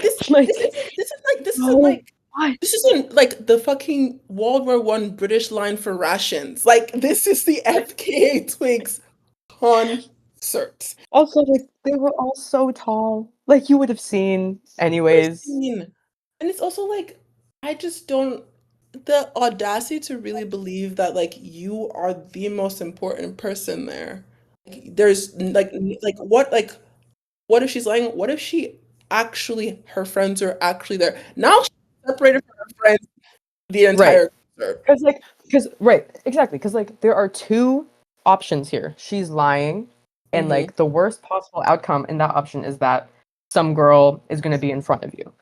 This Like, this isn't so like what? this isn't like the fucking World War I British line for rations. Like this is the FKA Twigs concert. Also, like, they were all so tall. Like, you would have seen anyways. Christine. And it's also like I just don't the audacity to really believe that like you are the most important person there. Like, there's what if she's lying? What if she actually her friends are actually there? Now she's separated from her friends the Right. entire concert. Because right, exactly. Because like there are two options here. She's lying, and Hmm. like the worst possible outcome in that option is that some girl is going to be in front of you.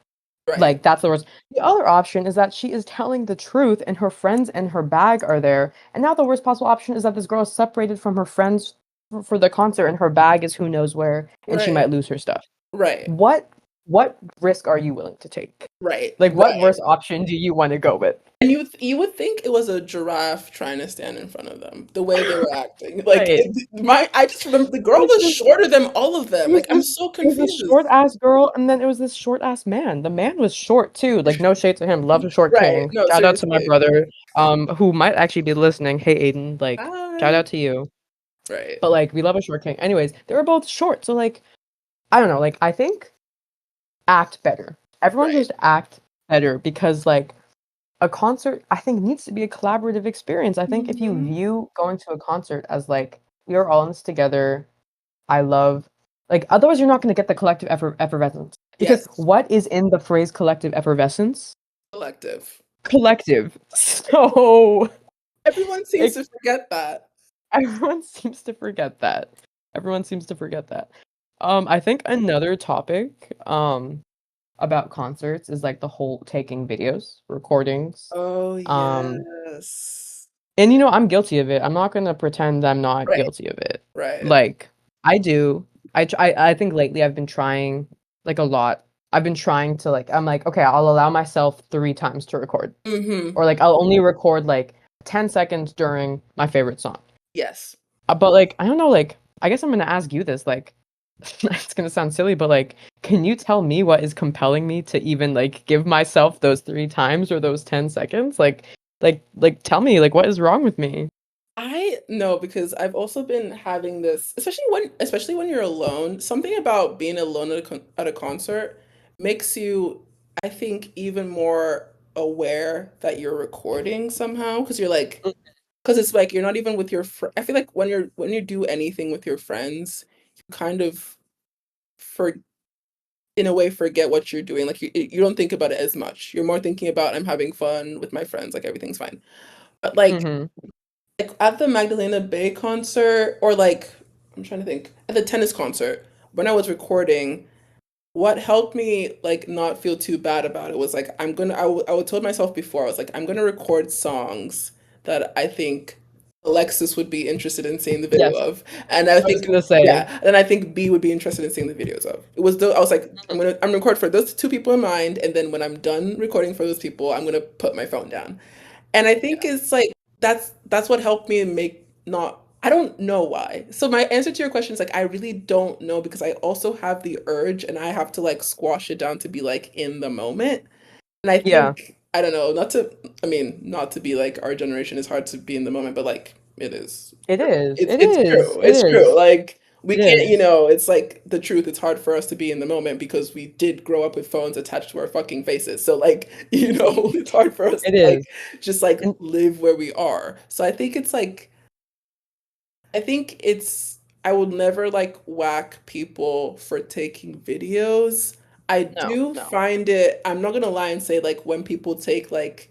Right. Like that's the worst. The other option is that she is telling the truth, and her friends and her bag are there. And now the worst possible option is that this girl is separated from her friends for the concert, and her bag is who knows where, and she Right. might lose her stuff. Right. What what risk are you willing to take? Right. Like, what Right. worst option do you want to go with? And you would think it was a giraffe trying to stand in front of them, the way they were acting. Right. I just remember the It girl was was this shorter than all of it them. was Like I'm this so it was this short confused. ass girl, and then it was this short ass man. The man was short too. Like, no shade to him. Love a short Right. king. No, Shout out to my seriously. brother, who might actually be listening. Hey Aiden, like, shout Hi. out to you. Right. But like, we love a short king. Anyways, they were both short, so like, I don't know. Like, I think act better. Everyone Right. just act better because like a concert, I think, needs to be a collaborative experience. I think if you Hmm. view going to a concert as like we are all in this together, I love, like, otherwise you're not going to get the collective effervescence. Because Yes. what is in the phrase collective effervescence? Collective. Collective. So Everyone seems it, to forget that. everyone seems to forget that. Everyone seems to forget that. I think another topic about concerts is like the whole taking videos, recordings. Oh Um, yes. and you know, I'm guilty of it. I'm not gonna pretend I'm not Right. guilty of it. Right. Like, I do. I think lately I've been trying like a lot. I've been trying to like I'm like, okay, I'll allow myself 3 times to record. Hmm. Or like I'll only record like 10 seconds during my favorite song. Yes. But like I don't know, like I guess I'm gonna ask you this, like it's gonna sound silly, but like can you tell me what is compelling me to even like give myself those 3 times or those 10 seconds? Like tell me, like what is wrong with me? I know because I've also been having this, especially when you're alone. Something about being alone at at a concert makes you, I think, even more aware that you're recording somehow because you're like, because it's like you're not even with your I feel like when you do anything with your friends, you kind of forget in a way forget what you're doing. Like you don't think about it as much. You're more thinking about I'm having fun with my friends, like everything's fine. But Mhm. like at the Magdalena Bay concert, or like I'm trying to think, at the tennis concert, when I was recording, what helped me like not feel too bad about it was like I would told myself before, I was like, I'm gonna record songs that I think Alexis would be interested in seeing the video Yes, of, and I I was think, gonna say. yeah, and I think B would be interested in seeing the videos of. It was I was like, I'm gonna record for those two people in mind, and then when I'm done recording for those people, I'm gonna put my phone down. And I think it's like that's what helped me make not, I don't know why. So my answer to your question is like I really don't know, because I also have the urge and I have to like squash it down to be like in the moment. And I Yeah, think I don't know, not to, I mean, not to be like our generation is hard to be in the moment, but like it is. it is. It's It it's is. true. It It's true. is. Like we It can't, is. it's like the truth. It's hard for us to be in the moment because we did grow up with phones attached to our fucking faces. So like, it's hard for us to It like is. just like And live where we are. So I think it's like I think it's I would never like whack people for taking videos. I no, do no. find it, I'm not gonna lie and say like when people take like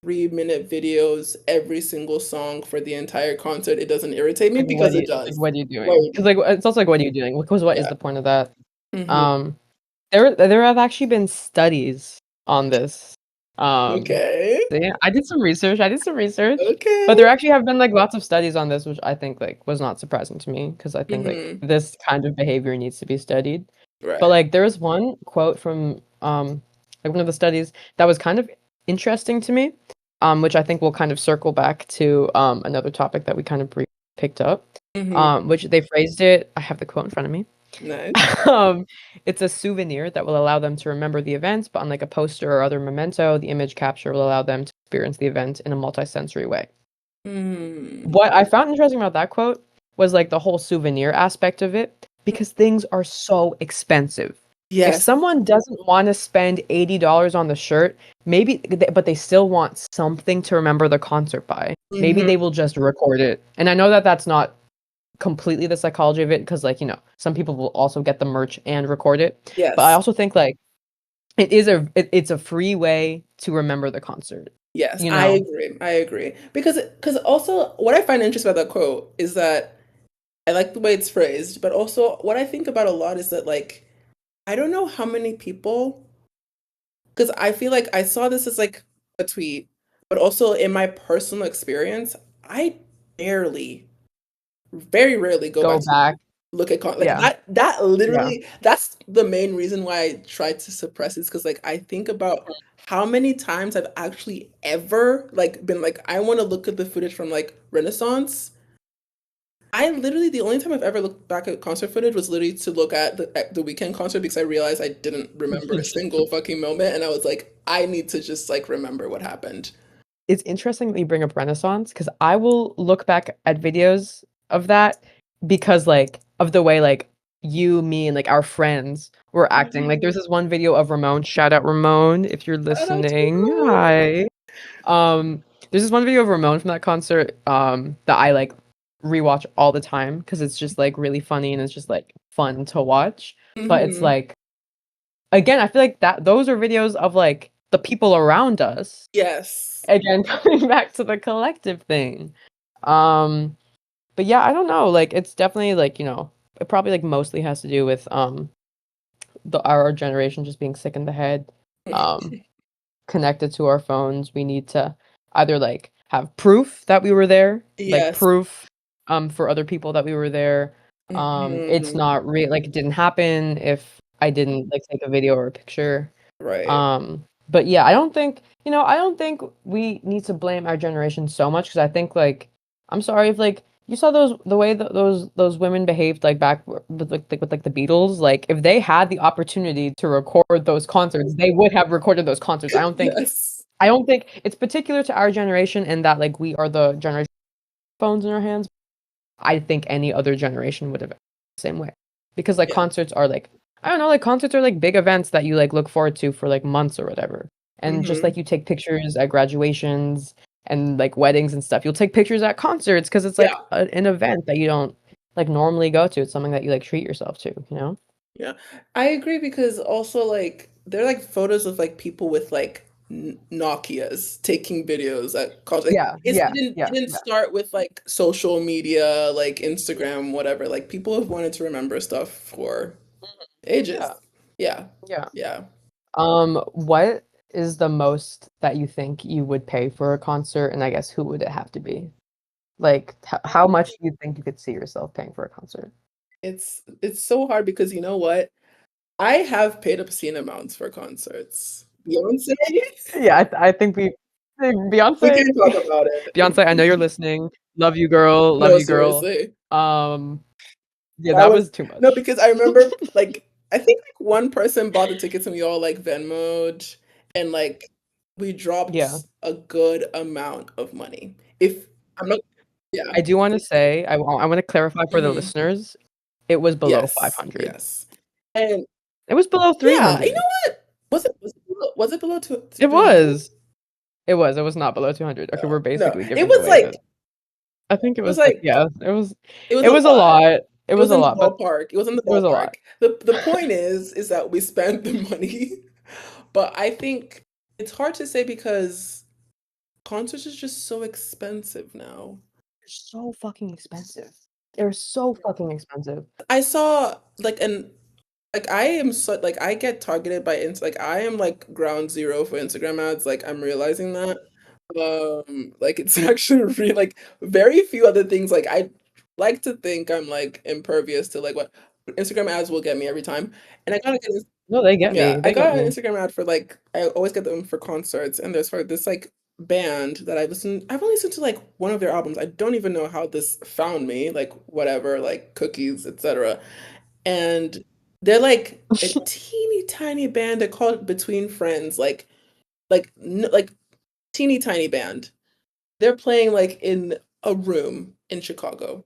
3-minute videos every single song for the entire concert, it doesn't irritate me Like, what because do it you like, does. what are you doing? Like, Because like, it's also like, what are you doing? Because what is yeah. the point of that? Hmm. Um, there have actually been studies on this. Um, Okay. so yeah, I did some research. I did some research, but Okay. there actually have been like lots of studies on this, which I think like was not surprising to me because I think like Hmm. this kind of behavior needs to be studied. But Right. like there was one quote from like one of the studies that was kind of interesting to me, which I think will kind of circle back to another topic that we kind of picked up, Hmm. which they phrased it. I have the quote in front of me. Nice. um, it's a souvenir that will allow them to remember the event, but unlike a poster or other memento, the image capture will allow them to experience the event in a multisensory way. Mm. What I found interesting about that quote was like the whole souvenir aspect of it, because things are so expensive. If Yes. someone doesn't want to spend $80 on the shirt, but they still want something to remember the concert by, maybe Hmm. they will just record it. And I know that that's not completely the psychology of it, because like, some people will also get the merch and record it. But I Yes. also think like it's a free way to remember the concert, Yes, you I know? agree. I agree. Because also what I find interesting about that quote is that I like the way it's phrased, but also what I think about a lot is that like I don't know how many people, because I feel like I saw this as like a tweet, but also in my personal experience, I barely, very rarely go Go back to back. look at like Yeah. that Yeah. literally, that's the main reason why I try to suppress it, because like I think about how many times I've actually ever like been like I want to look at the footage from like Renaissance. I literally, the only time I've ever looked back at concert footage was literally to look at the weekend concert, because I realized I didn't remember a single fucking moment, and I was like, I need to just like remember what happened. It's interesting that you bring up Renaissance, because I will look back at videos of that because like of the way like you, me, and like our friends were acting. Like there's this one video of Ramon. Shout out Ramon if you're Shout out to listening. Ramon. Hi. There's this one video of Ramon from that concert that I like rewatch all the time because it's just like really funny and it's just like fun to watch. But it's Hmm. like again, I feel like that those are videos of like the people around us. Yes. Again, coming back to the collective thing. Um, but yeah, I don't know. Like it's definitely like, it probably like mostly has to do with our generation just being sick in the head. Um, Connected to our phones. We need to either like have proof that we were there, like Yes. proof for other people that we were there. It's Hmm. not real, like it didn't happen if I didn't like take a video or a picture. Right. But yeah, I don't think we need to blame our generation so much, because I think like I'm sorry if like you saw the way that those women behaved like back with like the Beatles. Like if they had the opportunity to record those concerts, they would have recorded those concerts. I don't think Yes. I don't think it's particular to our generation in that like we are the generation with phones in our hands. I think any other generation would have acted the same way, because like Yeah. concerts are like, I don't know, like concerts are like big events that you like look forward to for like months or whatever. And just Hmm. like you take pictures at graduations and like weddings and stuff, you'll take pictures at concerts because it's like Yeah. an event that you don't like normally go to. It's something that you like treat yourself to, you know? Yeah, I agree because also like they're like photos of like people with like Nokias taking videos at college. Like Yeah, it yeah, didn't it yeah, didn't yeah. start with like social media, like Instagram, whatever. Like people have wanted to remember stuff for ages. Yeah, Yeah, yeah. yeah. What is the most that you think you would pay for a concert, and I guess who would it have to be? Like, how much do you think you could see yourself paying for a concert? It's so hard because you know what? I have paid obscene amounts for concerts. Beyonce, Yeah, I think we Beyonce, can talk about it. Beyonce, I know you're listening. Love you, girl. Love No, you, girl. seriously. Um, yeah, That that was was too no, much. because I remember like I think like one person bought the tickets and we all like Venmoed and like we Yeah. dropped a good amount of money. If I'm not, yeah. I do want to say, I want to clarify for the Hmm. listeners, it was below Yes, 500. yes. And It was below yeah, you know 300. what? Was it below two, It 300? was. It was not below 200. Okay, No, we're no. basically giving away the I think It was like yeah, it was it a was a lot. lot. It It was was a in the lot, but ballpark. It was in the it was a lot. ballpark. The point is that we spent the money, but I think it's hard to say because concerts is just so expensive now. They're so fucking expensive. They're so fucking expensive. I saw like an like I am so like I get targeted by like I am like ground zero for Instagram ads. Like I'm realizing that. Like it's actually really like very few other things. Like I like to think I'm like impervious to like what Instagram ads will get me every time. And I gotta get No, they get yeah, me. I They get got an me. Instagram ad for like I always get them for concerts, and there's for this like band that I've only listened to like one of their albums. I don't even know how this found me, like whatever, like cookies, etc. And they're like a teeny tiny band. They're called Between Friends, like teeny tiny band. They're playing like in a room in Chicago.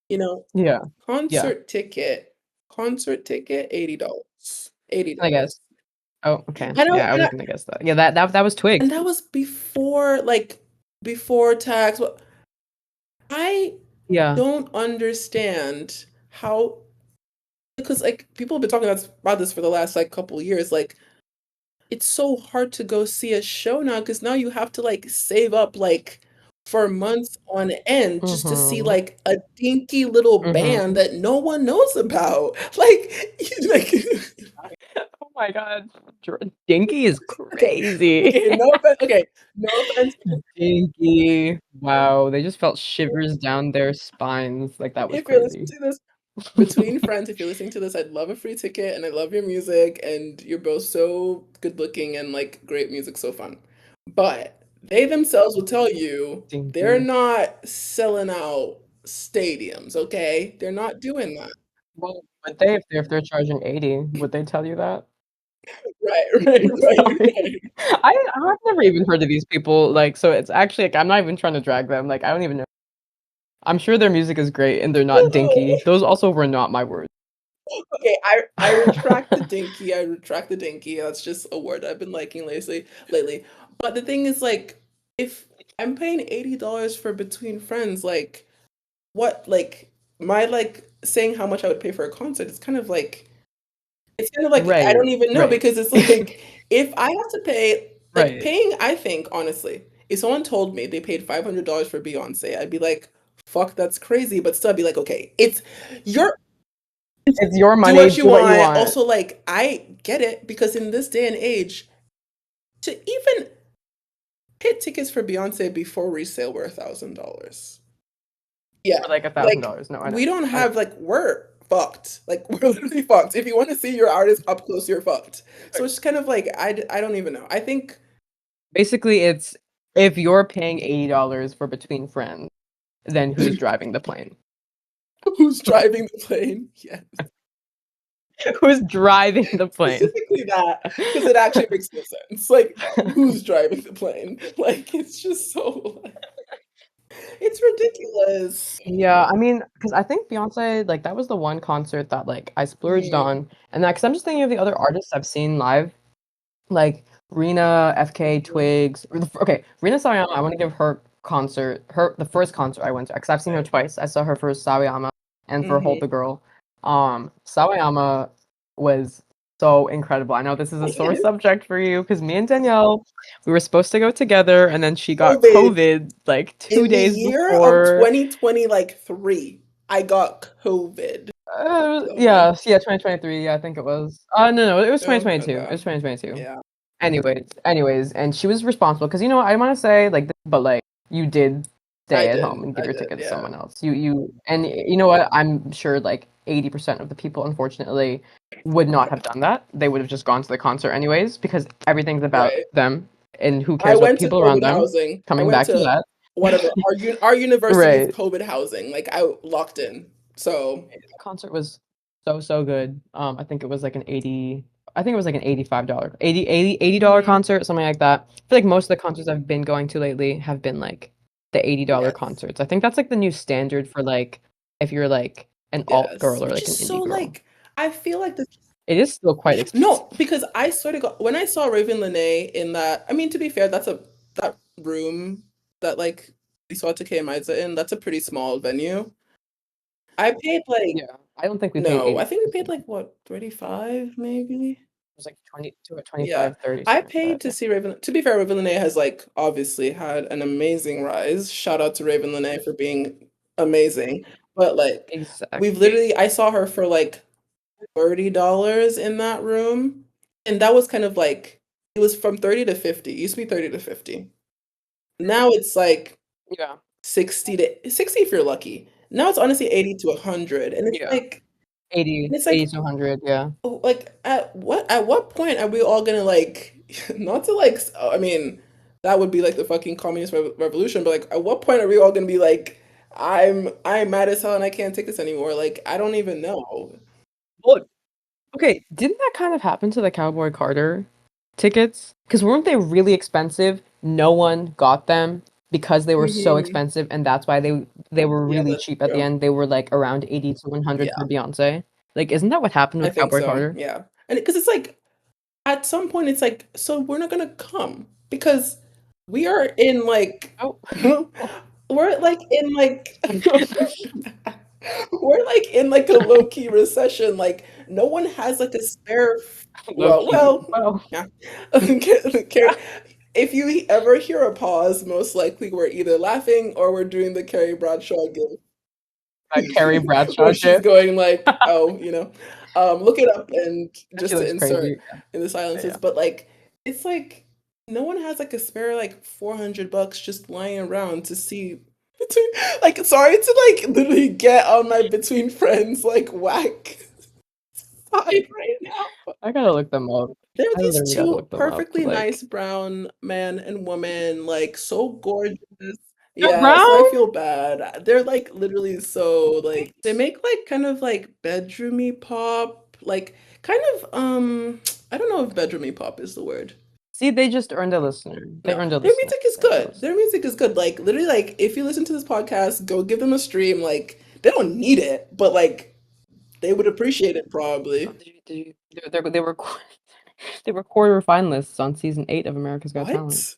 You know, Yeah. Yeah. concert ticket, concert ticket, $80. I $80. guess. Oh, okay. I know, Yeah, I was gonna guess that. Yeah, that was and Twigs. that was before like before tax. I Yeah. don't understand how because like people have been talking about this for the last like couple years. Like it's so hard to go see a show now because now you have to like save up like for months on end just to see Mm-hmm. like a dinky little band Mm-hmm. that no one knows about. Like, like Oh my God. Dinky is okay, crazy. okay, no offense. Okay, no offense. Dinky. Wow, they just felt shivers down their spines. Like that was If you're listening crazy. to this, between friends, if you're listening to this, I'd love a free ticket and I love your music and you're both so good looking and like great music, so fun. But they themselves will tell you they're Dinky. not selling out stadiums, okay? They're not doing that. Well, would they if they're charging 80, would they tell you that? Right, right, right, Sorry. right. I've never even heard of these people, like, so it's actually, like, I'm not even trying to drag them, like, I don't even know. I'm sure their music is great and they're not dinky. Those also were not my words. Okay, I retract the dinky. I retract the dinky. That's just a word I've been liking lately. But the thing is like if I'm paying $80 for Between Friends, like what like my like saying how much I would pay for a concert is kind of like it's kind of like I Right, don't even know right, because it's like if I have to pay like right. paying I think honestly, if someone told me they paid $500 for Beyonce, I'd be like, fuck, that's crazy. But still I'd be like, okay, it's your It's your do money, what you do what you want. want. Also, like, I get it because in this day and age, to even hit tickets for Beyonce before resale were $1,000. Yeah. For like Like, $1,000. No, I know. we don't I know. have, like, we're fucked. Like, we're literally fucked. If you want to see your artist up close, you're fucked. So Right. it's kind of like, I don't even know. I think Basically, it's if you're paying $80 for Between Friends, then who's driving the plane? who's driving the plane? Yeah. Who's driving the plane? Specifically that, because it actually makes no sense. Like, who's driving the plane? Like, it's just so, like, it's ridiculous. Yeah, I mean, because I think Beyonce, like, that was the one concert that, like, I splurged Mm, on. And that, because I'm just thinking of the other artists I've seen live, like Rena, FK, mhm. Twigs. Okay, Rena Sawayama, I want to give her concert, the first concert I went to, because I've seen her Right. twice. I saw her for Sawayama and for Hold Mhm. the Girl. Sawayama, was so incredible. I know this is a sore Yes. subject for you because me and Danielle, we were supposed to go together, and then she got COVID. COVID like two In the days year of before. 2020, like three, I got COVID. So, Yeah, 2023. Yeah, I think it was. No, no, it was yeah, 2022. It okay. was 2022. Yeah. Anyways, and she was responsible because I want to say like, but like you did I stay at home did. and give I your did. ticket to Yeah. someone else. And you know what? I'm sure like 80% of the people, unfortunately, would not have done that. They would have just gone to the concert anyways because everything's about Right. them and who I cares about the went to people around COVID them. housing. I Coming went back to to that, whatever our university's right? COVID housing. Like I locked in. So The concert was so good. I think it was like an 80. I think it was like an $85, 80 $80 mhm, concert, something like that. I feel like most of the concerts I've been going to lately have been like the $80 yes. concerts. I think that's like the new standard for like if you're like an alt Yes. girl or Which like is an so indie girl. like I feel like this It is still quite no, expensive. because I swear to God, when I saw Raven Lene in that, I mean to be fair, that room that like we saw Takei Maiza in, that's a pretty small venue. I paid like Yeah, I don't think we paid no, I 80 think we to see paid them. like what, 35 maybe? It was like 20 to Yeah. 25, 30, I something like paid that. to Yeah, see Raven. To be fair, Raven Lene has like obviously had an amazing rise. Shout out to Raven Lene for being amazing. But like we've exactly. literally I saw her for like $30 in that room. And that was kind of like it was from 30 to 50. It used to be 30 to 50. Now it's like Yeah, 60 to 60 if you're lucky. Now it's honestly 80 to 100. yeah, 80, And it's 80 like to 100. Yeah. like at what point are we all gonna like not to like I mean that would be like the fucking communist revolution, but like at what point are we all gonna be like I'm mad as hell and I can't take this anymore, like I don't even know. Well, okay, didn't that kind of happen to the Cowboy Carter tickets? Because weren't they really expensive? No one got them because they were so Hmm. expensive, and that's why they were Yeah, really that's cheap at the true. end. They were like around 80 to 100 Yeah, for Beyonce. Like, isn't that what happened I with think Cowboy so, Carter? yeah. And because it's like at some point it's like so we're not gonna come because we are in like Oh, we're like in like we're like in like a low-key recession. Like no one has like a spare low key. well, Well, yeah. If you ever hear a pause, most likely we're either laughing or we're doing the Carrie Bradshaw that Carrie Bradshaw where she's shit. going like, oh, look it up and She just to looks insert crazy. in the Yeah. silences. But like, it's like no one has like a spare like $400 just lying around to see. Like, sorry to like literally get on my between friends like whack side right now. I gotta look them up. There are I these literally gotta two look them up. perfectly Like, nice brown man and woman, like so gorgeous. Joe Yeah, so I Brown? feel bad. They're like literally so like they What? make like kind of like bedroomy pop, like kind of I don't know if bedroomy pop is the word. See, they just earned a listener. They No, earned a their listener. music is They earned a good. listener. Their music is good. Like literally like if you listen to this podcast, go give them a stream. Like they don't need it, but like they would appreciate it Oh, probably. they were they were quarter finalists on season 8 of America's Got Talent. What?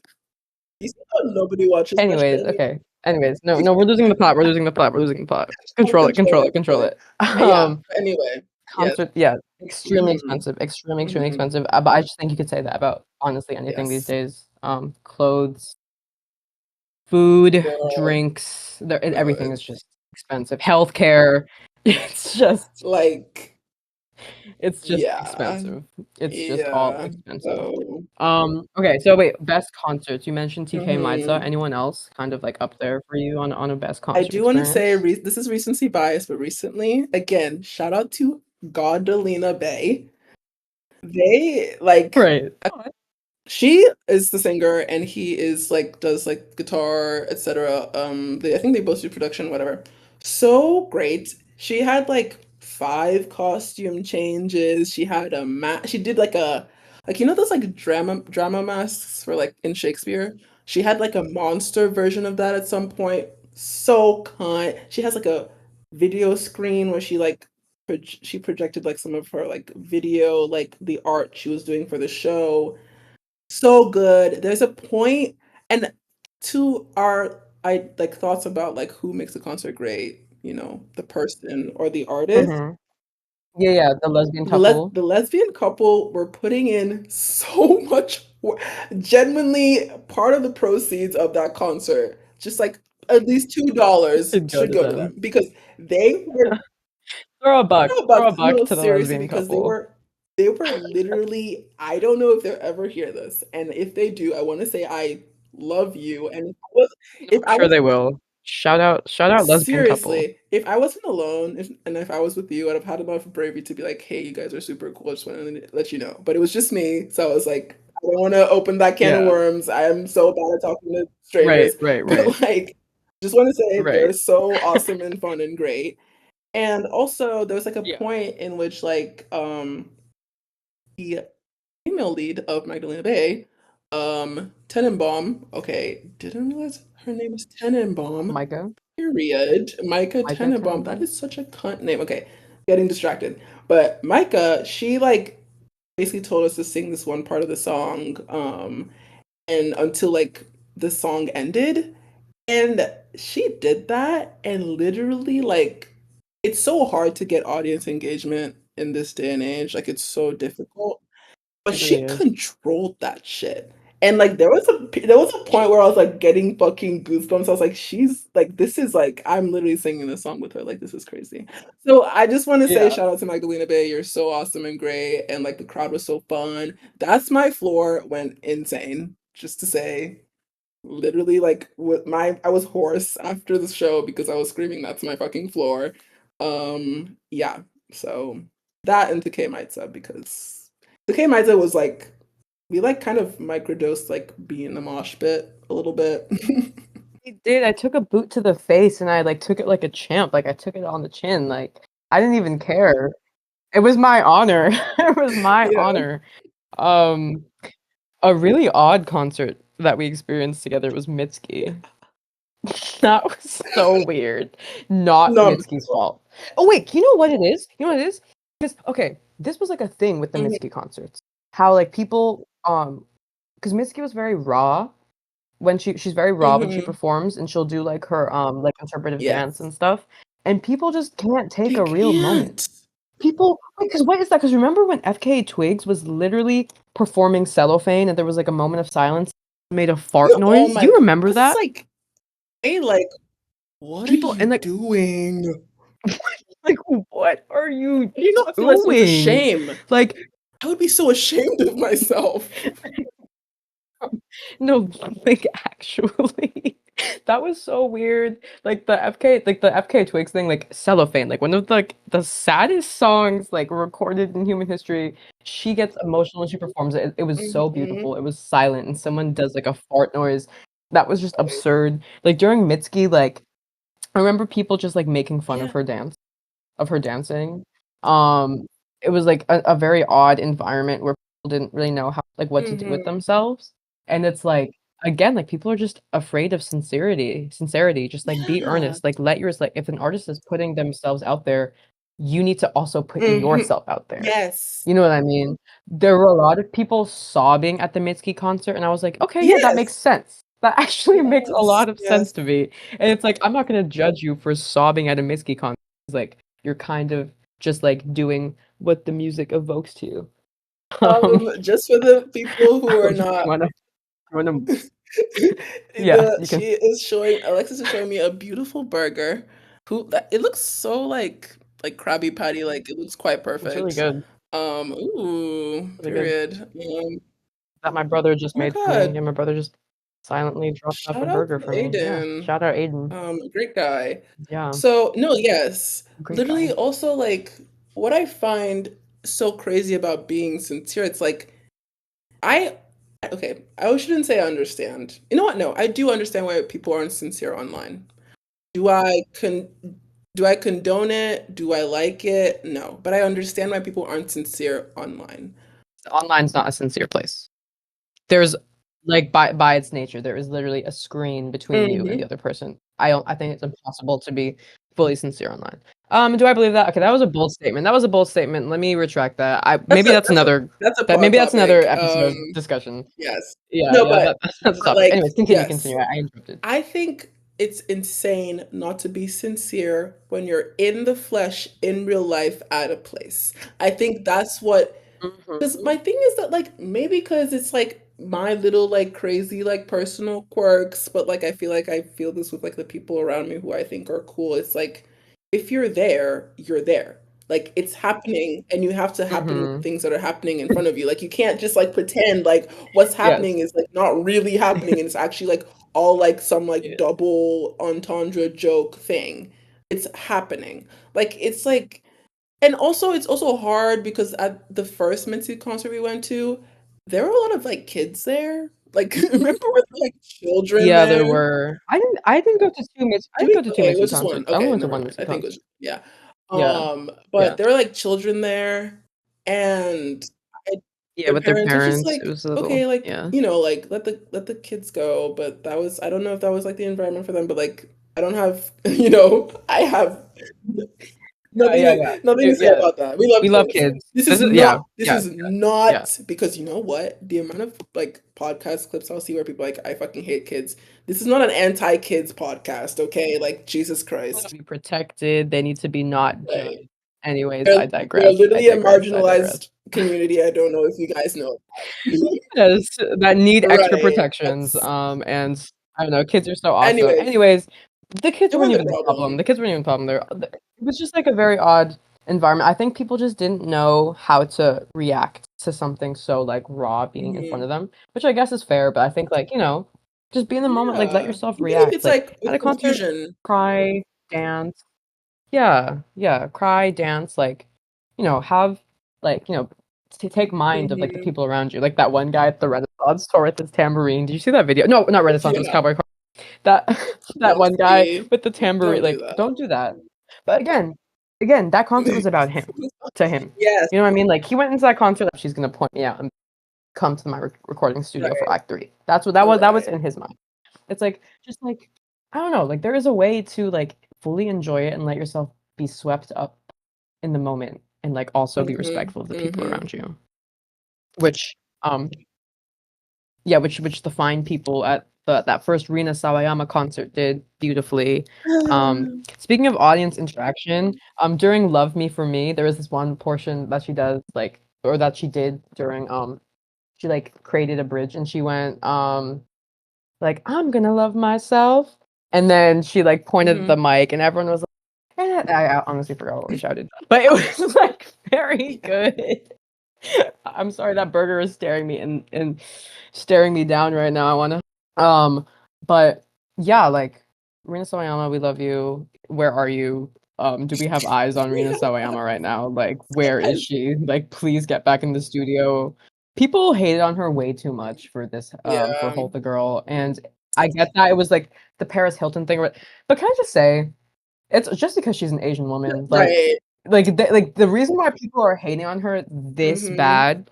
You see how nobody watches that Anyways, shit okay. Anyways, no, we're losing the plot. We're losing the plot. We're losing the plot. I'll Control it. control Control it. it, control Control it. it. Yeah. But anyway, yes. Concert. Yeah, extremely Hmm. expensive. Extremely Hmm. expensive. But I just think you could say that about honestly anything these Yes. days. Clothes, food, Girl. drinks. Everything is Good. just expensive. Healthcare. It's just Like, It's just yeah. expensive. It's just all Yeah. expensive. So, Okay, so wait, best concerts. You mentioned TK Maidza. hmm. Anyone else kind of like up there for you on a best I concert do want to say experience? this is recency bias, but recently, again, shout out to Godalina Bay. They like Right. she is the singer and he is like does like guitar, etc. I think they both do production, whatever. So great. She had like five costume changes. She had she did like a like those like drama masks for like in Shakespeare. She had like a monster version of that at some point. So kind. She has like a video screen where she like she projected like some of her like video like the art she was doing for the show, so good. There's a point, and to our I like thoughts about like who makes a concert great, the person or the artist. Mm-hmm. Yeah, yeah, the lesbian couple. The lesbian couple were putting in so much work. Genuinely, part of the proceeds of that concert, just like at least $2 Should go should to go to them them. because they were Throw a buck. no, Throw but a buck no, to the seriously, lesbian because couple. they were literally, I don't know if they'll ever hear this. And if they do, I want to say I love you. And No, if I'm I sure was they will. Shout out lesbian couple. seriously, if I wasn't alone, and if I was with you, I'd have had enough bravery to be like, hey, you guys are super cool. I just wanted to let you know. But it was just me. So I was like, I don't want to open that can of Yeah. worms. I am so bad at talking to Right, strangers. right, right, But like, just want to say right. they're so awesome and fun and great. And also, there was like a Yeah. point in which like the female lead of Magdalena Bay, Tenenbaum. Okay, didn't realize her name is Tenenbaum. Micah. Period. Micah Micah Tenenbaum. That Tenenbaum. is such a cunt name. Okay, getting distracted. But Micah, she like basically told us to sing this one part of the song, and until like the song ended, and she did that, and literally like it's so hard to get audience engagement in this day and age. Like it's so difficult. But It really she is. controlled that shit. And like there was a point where I was like getting fucking goosebumps. I was like, she's like, this is like I'm literally singing this song with her. Like this is crazy. So I just want to say Yeah. shout out to Magdalena Bay. You're so awesome and great. And like the crowd was so fun. That's my floor went insane. Just to say, literally like with my I was hoarse after the show because I was screaming that's my fucking floor. Yeah. So that and Takei Maitza because Takei Maitza was like we like kind of microdosed like being in the mosh pit a little bit. I did. I took a boot to the face and I like took it like a champ. Like I took it on the chin. Like I didn't even care. It was my honor. It was my Yeah. honor. Um, a really odd concert that we experienced together was Mitski. That was so weird. Not No. Mitski's fault. Oh wait, you know what it is? You know what it is? Because okay, this was like a thing with the Mhm. Mitski concerts. How like people because Mitski was very raw when she's very raw when she Mhm. performs and she'll do like her like interpretive dance Yes. and stuff. And people just can't take They a real moment. can't. People because what is that? Because remember when FK Twigs was literally performing cellophane and there was like a moment of silence made a fart No, oh noise? Do my you remember I was that? like, hey, like, what are People you and like doing? like what are you You know, I feel this with a doing? shame. Like I would be so ashamed of myself. no, like actually, that was so weird. Like the FK Twigs thing, like cellophane, like one of like the saddest songs like recorded in human history. She gets emotional when she performs it. It was so Mhm. beautiful. It was silent, and someone does like a fart noise. That was just absurd. Like during Mitski, like I remember people just like making fun Yeah. of her dancing. Um, it was like a very odd environment where people didn't really know how like what to do with Mhm. themselves. And it's like again, like people are just afraid of sincerity. Sincerity, just like be Yeah. earnest. Like let yours like if an artist is putting themselves out there, you need to also put Mhm. yourself out there. Yes. You know what I mean? There were a lot of people sobbing at the Mitski concert, and I was like, okay, yeah, that makes Yes. sense. That actually makes a Yes. lot of sense Yes. to me. And it's like, I'm not gonna judge you for sobbing at a Mitski concert. It's like you're kind of just like doing what the music evokes to you. Um, Just for the people who are you not wanna, yeah, the you can. she is showing Alexis is showing me a beautiful burger it looks so like Krabby Patty, like it looks quite It's really perfect. good, Ooh, really good. period. That my brother just Oh my made for me. God. Yeah, my brother just silently dropped off a Shout out burger to for me. Yeah, Aiden. shout out Aiden. Great guy. Yeah, So, no, yes. great Literally guy. also like what I find so crazy about being sincere, it's like I okay, I shouldn't say I understand. You know what? No, I do understand why people aren't sincere online. Do I con do I condone it? Do I like it? No, but I understand why people aren't sincere online. Online's not a sincere place. There's like by its nature, there is literally a screen between you and the Hmm. other person. I think it's impossible to be fully sincere online. Do I believe that? Okay, that was a bold statement. That was a bold statement. Let me retract that. I maybe That's a that pod maybe that's another topic. episode discussion. Yes. Yeah, No, yeah, that's a but topic. like Anyways, continue, yes. continue. I interrupted. I think it's insane not to be sincere when you're in the flesh, in real life, at a place. I think that's what, because Mhm. my thing is that like maybe because it's like my little like crazy like personal quirks, but like I feel this with like the people around me who I think are cool. It's like if you're there, you're there. Like it's happening and you have to happen with the Mhm. things that are happening in front of you. Like you can't just like pretend like what's Yes. happening is like not really happening and it's actually like all like some like Yeah. double entendre joke thing. It's happening. Like it's like, and also, it's also hard because at the first Minty concert we went to, there were a lot of like kids there. Like, remember with like children Yeah, there there? were. I didn't go to Did we? two Okay, it Missy was just one. concerts. I only Okay, went to never one mind. Missy I think it concert. was yeah. Yeah. But Yeah. there were like children there, and I, Yeah, their with their parents. It's just parents. It like was a little okay, like yeah. like let the kids go. But that was I don't know if that was like the environment for them. But like I don't have I have Yeah, yeah, yeah. nothing to say Yeah. about that. We love We love kids. kids. This is yeah, This yeah, is yeah. not because you know what? The amount of like podcast clips I'll see where people are like I fucking hate kids. This is not an anti-kids podcast, okay? Like Jesus To Christ. be protected. They need to be not judged. Right. Anyways, They're, I they're digress. I literally a digress. I digress. marginalized community. I don't know if you guys know that. Yes, that need extra Right. protections. That's And I don't know, kids are so awesome. anyways, Anyways, the kids they weren't weren't the even the problem. problem. The kids weren't even the problem. It was just like a very odd environment. I think people just didn't know how to react to something so like raw being in front Mhm. of them, which I guess is fair, but I think like, just be in the moment, like let Yeah. yourself Even if react. it's Like like at with a concert, confusion. cry, dance. Yeah, yeah, cry, dance, like, have like, to take mind of like the Hmm. people around you. Like that one guy at the Renaissance tour with his tambourine. Did you see that video? No, not Renaissance, it was Yeah. Cowboy Carter. That that Yeah. one guy See, with the tambourine. don't do Like, that. don't do that. But again, that concert was about him, to him. Yes. You know what I mean? Like he went into that concert like she's gonna point me out and come to my recording studio for Right. Act 3. That's what that was Right. in his mind. It's like just like I don't know, like there is a way to like fully enjoy it and let yourself be swept up in the moment and like also be Hmm. respectful of the people Hmm. around you. Which yeah, which the fine people at that first Rina Sawayama concert did beautifully. Speaking of audience interaction, during Love Me for Me, there was this one portion that she does like or that she did during she like created a bridge and she went like I'm gonna love myself and then she like pointed at the Hmm. mic and everyone was like I honestly forgot what we shouted but it was like very good. I'm sorry that burger is staring me and staring me down right now. I wanna but yeah, like Rina Sawayama, we love you. Where are you? Do we have eyes on Rina Sawayama right now? Like, where is she? Like, please get back in the studio. People hated on her way too much for this, for Yeah. Hold the Girl, and I get that it was like the Paris Hilton thing, but can I just say, it's just because she's an Asian woman, Right. like the reason why people are hating on her this Hmm. bad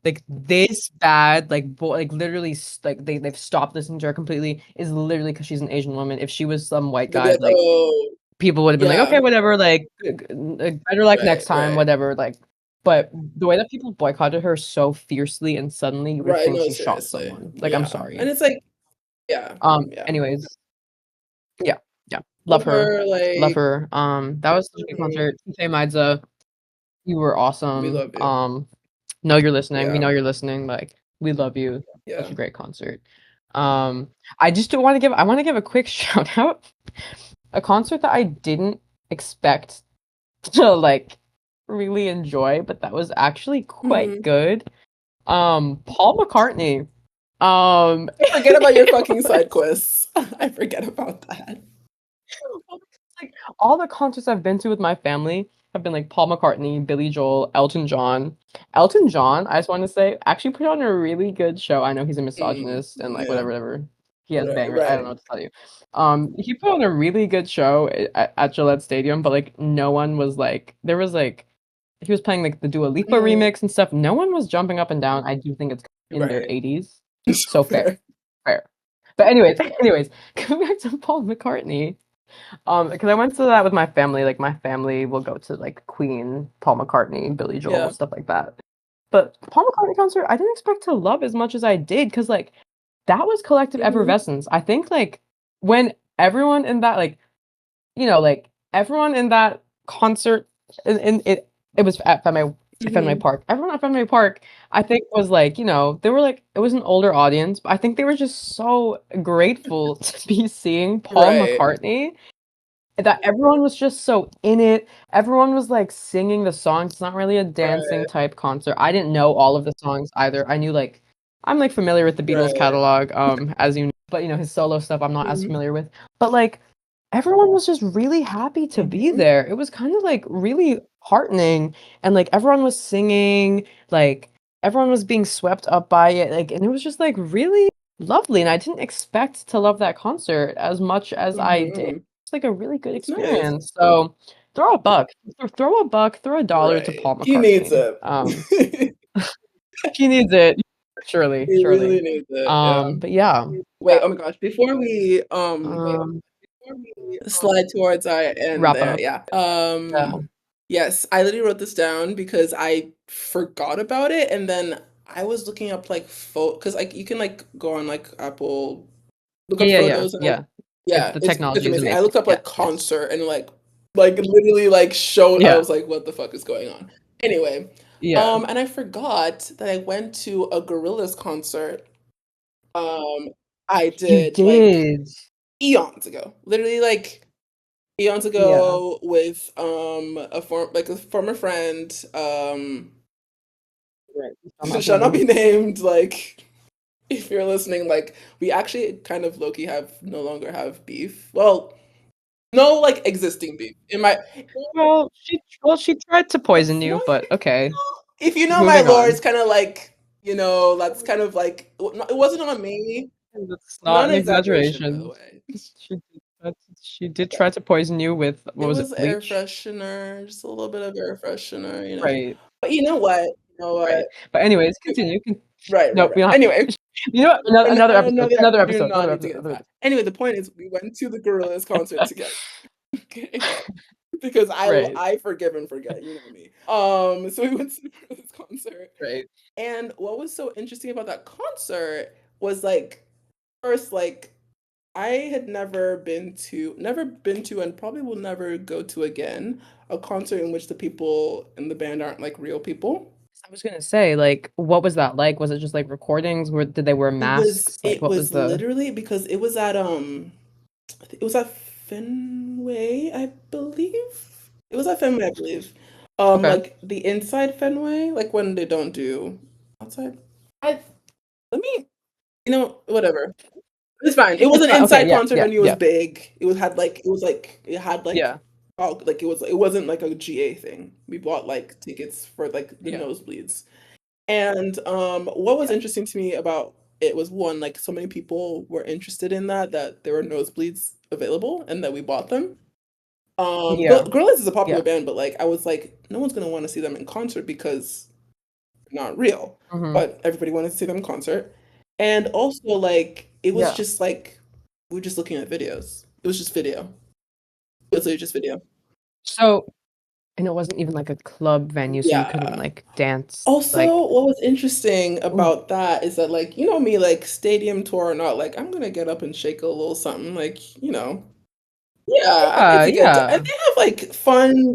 like this bad, like literally, like they've stopped listening to her completely. Is literally because she's an Asian woman. If she was some white They'll be guy, like, like oh, people would have been like, yeah. okay, whatever, like better luck Right. next time, Right. whatever. Like, but the way that people boycotted her so fiercely and suddenly, you would Right. think No, she shot seriously. someone. Like, I'm Yeah. And sorry. it's like, yeah. Yeah. Anyways, yeah, yeah, Love her. love Like, her. That was such a good mhm. concert. Hey, Maidza, you were We awesome. love you. Know you're listening. We Yeah. know you're listening. Like, we love you. Such Yeah. a great concert. Um, I just do want to give I want to give a quick shout out. A concert that I didn't expect to like really enjoy, but that was actually quite Hmm. good. Paul McCartney. Um, I forget about your fucking side quests. I forget about that. Well, it's like all the concerts I've been to with my family have been like Paul McCartney, Billy Joel, Elton John. Elton John, I just want to say, actually put on a really good show. I know he's a misogynist and like Yeah. whatever, whatever. He has Right. bangers. I don't Right. know what to tell you. He put on a really good show at Gillette Stadium, but like no one was like there was like he was playing like the Dua Lipa Mhm. remix and stuff. No one was jumping up and down. I do think it's in their Right. 80s. So So fair, fair. fair. But anyways, coming back to Paul McCartney. Because I went to that with my family. Like my family will go to like Queen, Paul McCartney, Billy Joel, Yeah. stuff like that. But Paul McCartney concert, I didn't expect to love as much as I did because like that was collective Hmm. effervescence. I think like when everyone in that like like everyone in that concert in it was at Fenway Hmm. Park. Everyone at Fenway Park, I think, was like, they were like, it was an older audience, but I think they were just so grateful to be seeing Paul Right. McCartney that everyone was just so in it. Everyone was like singing the songs. It's not really a dancing Right. type concert. I didn't know all of the songs either. I knew like I'm like familiar with the Beatles Right. catalog, as you know, but his solo stuff I'm not as Hmm. familiar with. But like everyone was just really happy to be Hmm. there. It was kind of like really heartening, and like everyone was singing, like everyone was being swept up by it, like, and it was just like really lovely. And I didn't expect to love that concert as much as I did. Hmm. It's like a really good It's nice. experience. So throw a buck, throw a buck, throw a dollar to Right. Paul He needs McCartney. it. He needs it, surely, He surely. really needs it. Yeah. But yeah, Wait, oh my gosh. Before we um, slide towards our end wrap there, up. yeah. Yeah, Yes, I literally wrote this down because I forgot about it, and then I was looking up like because like you can like go on like Apple, look up photos, and like yeah. yeah, The it's technology is amazing. I amazing. looked up Yeah, like yes. concert and like literally like showed. I Yeah, was like, what the fuck is going on? Anyway, yeah. and I forgot that I went to a Gorillaz concert. Um, I You did like did. eons ago, literally like eons Yeah. ago with a former friend. Right. You shall not be Shall not be named. named. Like if you're listening, like we actually kind of low-key have no longer have beef. Well, no like existing beef. In my Well, she tried to It's poison no, you, but okay. if you know my Moving lore, it's on. kind of like that's kind of like it wasn't on me. That's not Not an an exaggeration, by the exaggeration. way. She did try to poison you with, what It was it, was air bleach? freshener, just a little bit of air freshener. Right, But you know what? You know right. what? But anyways, continue. Right, right, Nope, right. we don't have to. Anyway, You know what? Another episode. Another we do episode. not Another need to episode. get into Another that. Anyway, the point is we went to the Gorillaz concert episode. together. Okay. Because Right, I forgive and forget, you know me. So we went to the Gorillaz concert. right. And what was so interesting about that concert was like first like I had never been to and probably will never go to again a concert in which the people in the band aren't like real people. I was gonna say, like, what was that like? Was it just like recordings? Did they wear masks? Like, It what was was the? literally because it was at I think it was at Fenway, I believe. It was at Fenway, I believe. Okay. Like the inside Fenway, like when they don't do outside. I Let me, whatever. It's fine. It was an Okay. inside Yeah. concert Yeah. venue. It was Yeah. big. It had like Yeah. oh like it wasn't like a GA thing. We bought like tickets for like the Yeah. nosebleeds. And what was Yeah. interesting to me about it was one, like so many people were interested in that there were nosebleeds available and that we bought them. Yeah. Gorillaz is a popular Yeah. band, but like I was like, no one's gonna want to see them in concert because they're not real. Hmm. But everybody wanted to see them in concert. And also like it was Yeah. just like we were just looking at videos. It was just video. It was literally just video. So, and it wasn't even like a club venue, so you couldn't Yeah. like dance. Also, Like, what was interesting ooh. about that is that, like, you know me, like, stadium tour or not, like, I'm gonna get up and shake a little something, like, yeah, I like Yeah. to get, and Yeah. they have like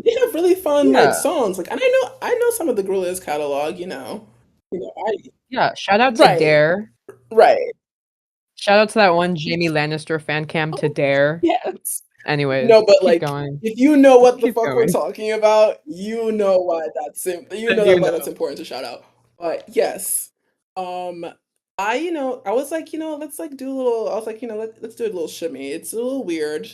they have really fun like Yeah. songs, like, and I know some of the Gorillaz catalog, Yeah. Shout out to right, Dare. right. Shout out to that one Jamie Lannister fan cam to Oh, Dare. yes. Anyways, No, but keep like going. if you know what the Keep fuck we're going. talking about, you know You why that's know. important to shout out. But yes. Um I was like, let's like do a little I was like, let's do a little shimmy. It's a little weird.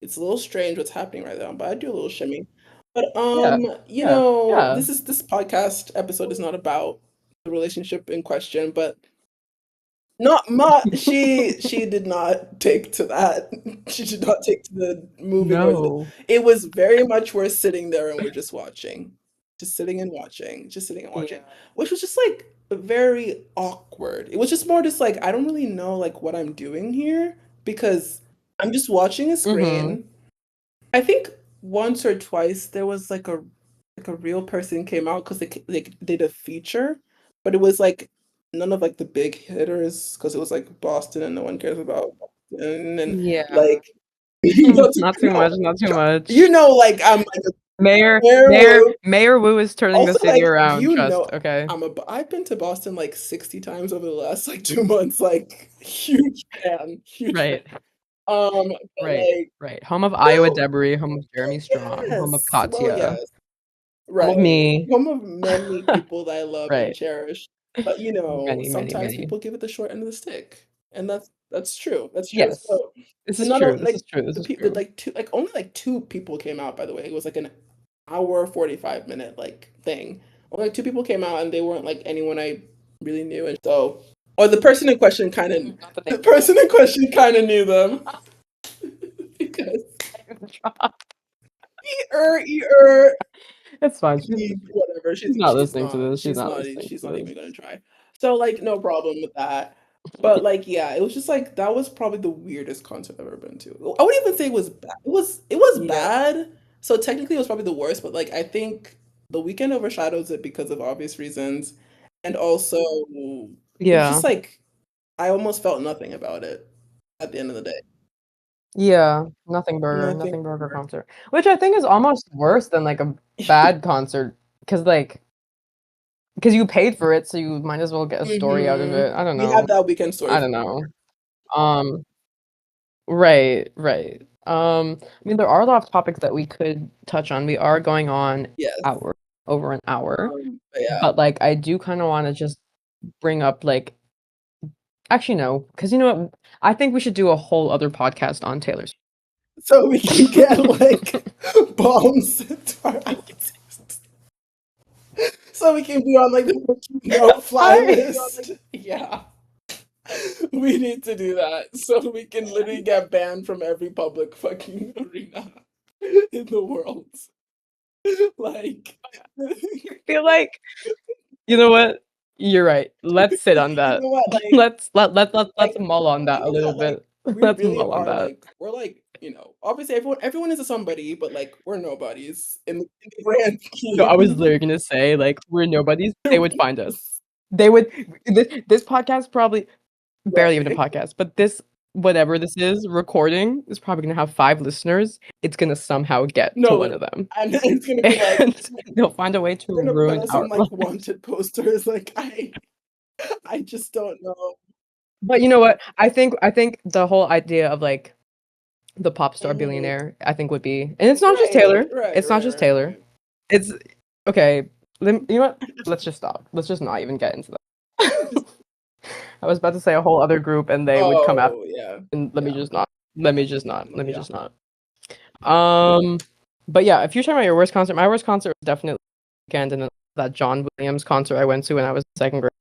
It's a little strange what's happening right now, but I do a little shimmy. But Yeah. Yeah. Yeah. this podcast episode is not about the relationship in question, but not Ma she did not take to that. She did not take to the moving or No. it was very much we're sitting there and we're just watching. Just sitting and watching. Just sitting and watching. Yeah. Which was just like very awkward. It was just more just like I don't really know like what I'm doing here because I'm just watching a Mm-hmm. screen. I think once or twice there was like a real person came out because they did a feature, but it was like none of like the big hitters because it was like Boston and no one cares about Boston and Yeah. like Not too, Not too no, much, not too you much. know, like I'm like a Mayor Mayor Mayor Wu. Mayor Wu is turning the Also, city like around, you trust, know, okay? I've been to Boston like 60 times over the last like 2 months. Like huge fan, huge fan. Right, But right, like right. Home of Iowa no, Debris, home of Jeremy Strong, home of yes, well, Katya, yes, home right. of me. One of many people that I love and Right. cherish. But Many, many, sometimes many. people give it the short end of the stick, and that's true. That's true. Yes. So, This and is not true, only this is like true, this is the true. like two like only like two people came out. By the way, it was like an hour 45 minute like thing. Only like two people came out, and they weren't like anyone I really knew, and so or the person in question kind of Not the the name person in question kind of knew them because drop. er It's fine. whatever. She's not listening to this. She's To not this. even gonna try. So like no problem with that. But like yeah, it was just like that was probably the weirdest concert I've ever been to. I wouldn't even say it was bad. It was Yeah. bad. So technically it was probably the worst, but like I think the weekend overshadows it because of obvious reasons. And also it was just Yeah. like I almost felt nothing about it at the end of the day. Yeah. Nothing. Nothing burger concert. Which I think is almost worse than like a bad concert. Because you paid for it, so you might as well get a story out of Hmm. it. I don't We had know. that weekend story I for don't sure. know. Um, right, right. I mean, there are a lot of topics that we could touch on. We are going on Yes. hour over an hour, But yeah. but like I do kind of want to just bring up like actually no, because you know what? I think we should do a whole other podcast on Taylor So we can get Swift. like bombs to our houses. So we can be on like the no fly I list. Yeah. We need to do that so we can literally get banned from every public fucking arena in the world. Like feel like you know what? You're right. Let's sit on you that. know what? Like Let's mull on that you a know little what? Like bit. we Let's really mull on are that. like we're like, obviously everyone is a somebody, but like we're nobodies in the grand No, I was scheme. literally gonna say like we're nobodies. They would find us. They would. This podcast probably barely even a Right. podcast, but this whatever this is recording is probably gonna have 5 listeners. It's gonna somehow get to one No, of them, and it's gonna be like and they'll find a way to we're gonna put ruin us our on like life. wanted posters. Like I just don't know. But you know what? I think the whole idea of like the pop star Hmm. billionaire, I think would be, and it's not just Right, Taylor. right, It's not right, just right, Taylor. right. It's okay. You know what? Let's just stop. Let's just not even get into that. I was about to say a whole other group, and they would come after. Oh yeah, And let me yeah, just not. Let me just not. Let me yeah. just not. Um, but yeah, if you're talking about your worst concert, my worst concert was definitely Weekend and that John Williams concert I went to when I was in second grade.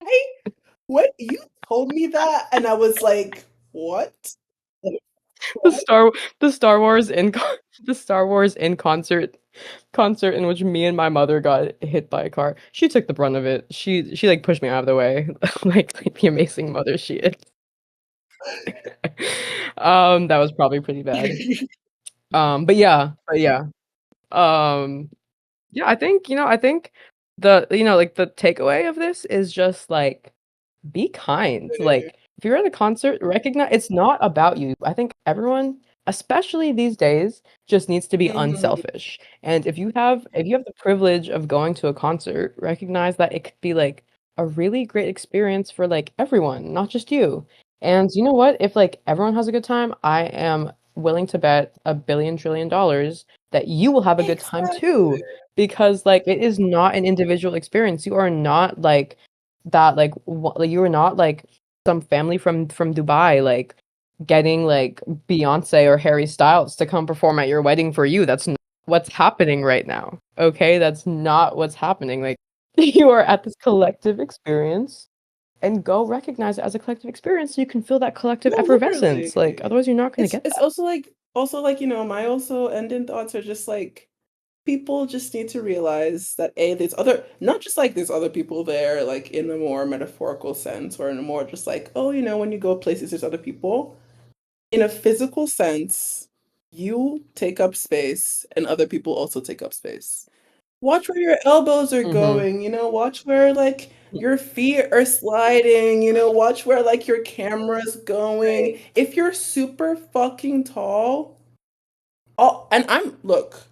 Hey, what you told me that, and I was like, what? Like, the what? Star the Star Wars in the Star Wars in concert in which me and my mother got hit by a car. She took the brunt of it. She like pushed me out of the way, like the amazing mother she is. That was probably pretty bad. But yeah. Um, yeah, I think like the takeaway of this is just like be kind. Like if you're at a concert, recognize it's not about you. I think everyone, especially these days, just needs to be Mhm. unselfish. And if you have the privilege of going to a concert, recognize that it could be like a really great experience for like everyone, not just you. And you know what? If like everyone has a good time, I am willing to bet $1 billion trillion that you will have a good time Exactly. too. Because like it is not an individual experience. You are not like that like you were not like some family from Dubai like getting like Beyonce or Harry Styles to come perform at your wedding for you. That's not what's happening right now. Okay? That's not what's happening. Like you are at this collective experience and go recognize it as a collective experience so you can feel that collective No, effervescence. Like literally. otherwise you're not going to get It's that. also like, my also ending thoughts are just like people just need to realize that there's other not just like there's other people there like in a more metaphorical sense or in a more just like, oh, when you go places there's other people. In a physical sense, you take up space and other people also take up space. Watch where your elbows are Mhm. going, watch where like your feet are sliding, watch where like your camera's going. Right. If you're super fucking tall, oh, and I'm look,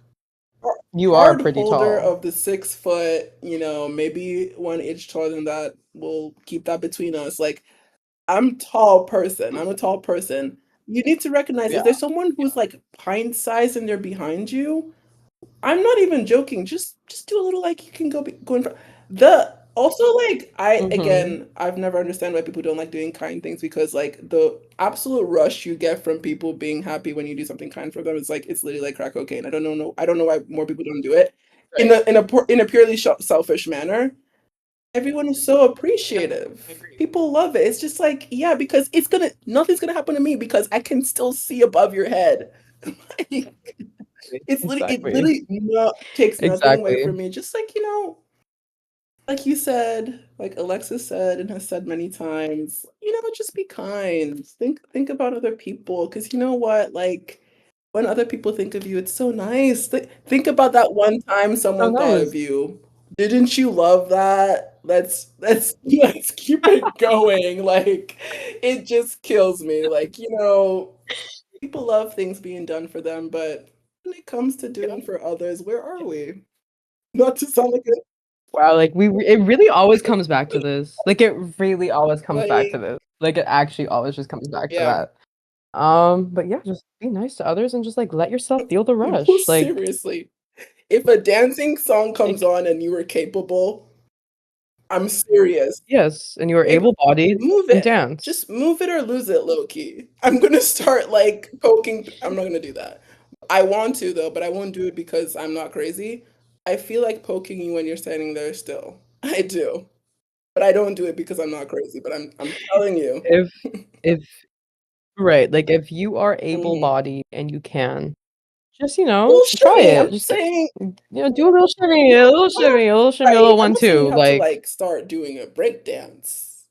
You are hard pretty holder tall. of the 6 foot, maybe 1 inch taller than that. We'll keep that between us. Like I'm tall person. I'm a tall person. You need to recognize Yeah. if there's someone who's like pint sized and they're behind you, I'm not even joking. Just do a little like you can go in front. The also like I Mhm. again I've never understand why people don't like doing kind things because like the absolute rush you get from people being happy when you do something kind for them is like it's literally like crack cocaine. I don't know why more people don't do it Right. in a purely selfish manner. Everyone is so Yeah, I appreciative. agree. People love it. It's just like, yeah, because nothing's gonna happen to me because I can still see above your head. Like, it Exactly. literally takes nothing away Exactly. from me. Just like, like you said, like Alexis said and has said many times, just be kind. Think about other people because you know what? Like when other people think of you, it's so nice. Think about that one time So someone thought of nice. you. Didn't you love that? Let's let's keep it going. Like it just kills me. Like, people love things being done for them, but when it comes to Yeah. doing for others, where are we? Not to sound like Wow, like, it really always comes back to this. Like, it really always comes back to like this. Like, it actually always just comes back to yeah. that. But yeah, just be nice to others and just, like, let yourself feel the No, rush. Like, seriously. If a dancing song comes like, on and you were capable, I'm serious. yes, and you are If able-bodied move and it. dance. Just move it or lose it, low key. I'm gonna start like poking. I'm not gonna do that. I want to though, but I won't do it because I'm not crazy. I feel like poking you when you're standing there still. I do. But I don't do it because I'm not crazy, but I'm telling you. If if right, like, if you are Mhm. able-bodied and you can, just, Little try shimmy. I'm it. not Just, saying do a little shimmy, a right. little I'm one not saying you too. have to Like, like start doing a break dance.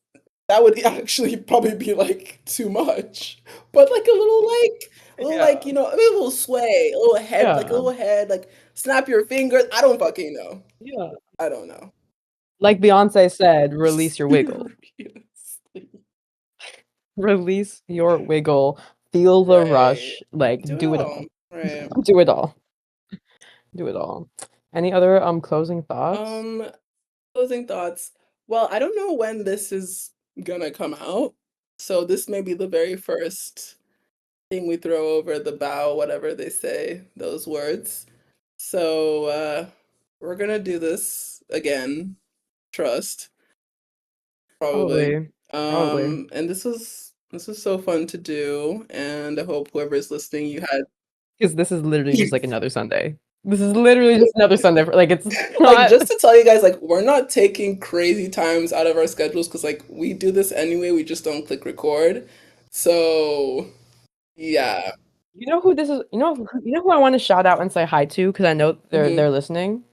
That would actually probably be like too much. But like a little yeah, like, maybe a little sway, a yeah, little head, like snap your fingers. I don't fucking know. yeah. I don't know. Like Beyoncé said, "Release your wiggle. Seriously. Release your wiggle. Feel the Right. rush. Like, Do it do it all. all. Right. Do it all. Do it all." Any other, closing thoughts? Um, Closing thoughts. Well, I don't know when this is gonna come out. So this may be the very first thing we throw over the bow, whatever they say, those words. So we're gonna do this again, trust, probably. Probably. Probably. And this was so fun to do, and I hope whoever's listening you had 'Cause this is literally just, like, another Sunday. This is literally just another Sunday for like, it's like not just to tell you guys, like we're not taking crazy times out of our schedules because like we do this anyway, we just don't click record. So yeah. who this is who I wanna shout out and say hi to? Because I know they're Hmm. listening?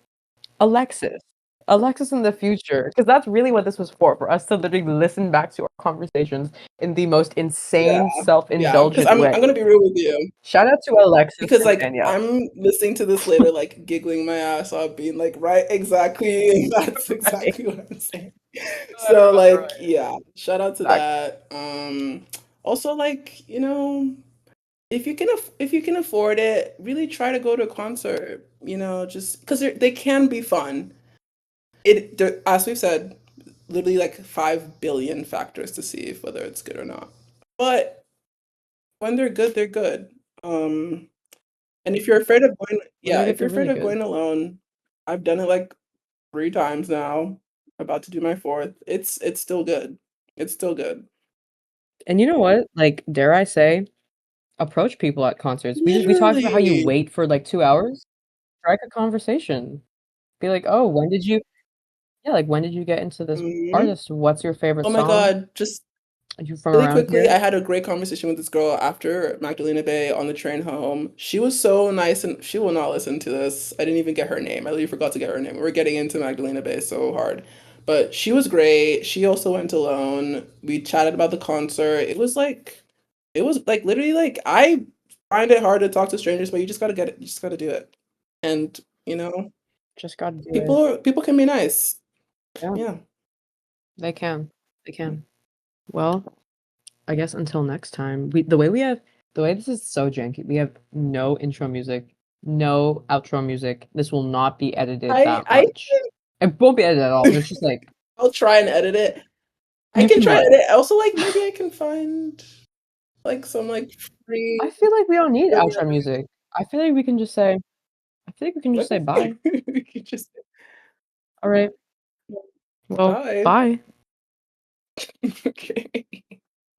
Alexis. Alexis in the future, because that's really what this was for us to literally listen back to our conversations in the most Yeah. insane, Yeah. Because self-indulgent I'm gonna way. be real with you. Shout out to Alexis Because and like Danielle. I'm listening to this later, like giggling my ass off, being like, right, exactly. That's Right. exactly what I'm saying. Right, So right, like, right. yeah, shout out to Exactly. that. Also like, if you can afford it, really try to go to a concert, just because they can be fun. As we've said, literally like 5 billion factors to see if whether it's good or not. But when they're good, they're good. Um, and if you're afraid of going, When yeah, they're good, if you're they're afraid really of good. going alone, I've done it like 3 times now. About to do my fourth. It's still good. It's still good. And you know what? Like, dare I say, approach people at concerts. We talked about how you Literally. wait for, like, 2 hours. Strike a conversation. Be like, "Oh, when did you" yeah, like, "When did you get into this Hmm. artist? What's your favorite Oh my song? God, just Are you from really around quickly, here?" I had a great conversation with this girl after Magdalena Bay on the train home. She was so nice, and she will not listen to this. I didn't even get her name. I literally forgot to get her name. We were getting into Magdalena Bay so hard. But she was great. She also went alone. We chatted about the concert. It was like literally like I find it hard to talk to strangers, but you just gotta get it. You just gotta do it. And Just gotta do it. people can be nice. Yeah. Yeah. They can. They can. Well, I guess until next time. The way this is so janky. We have no intro music, no outro music. This will not be edited that I much. It won't be edited at all. There's just like I'll try and edit it. I you can can try what? and edit. Also, like maybe I can find like some like I free. feel like we don't need outro music. I feel like we can just say I feel like we can just say Okay. bye. We could just All right. Well, bye. bye. Okay.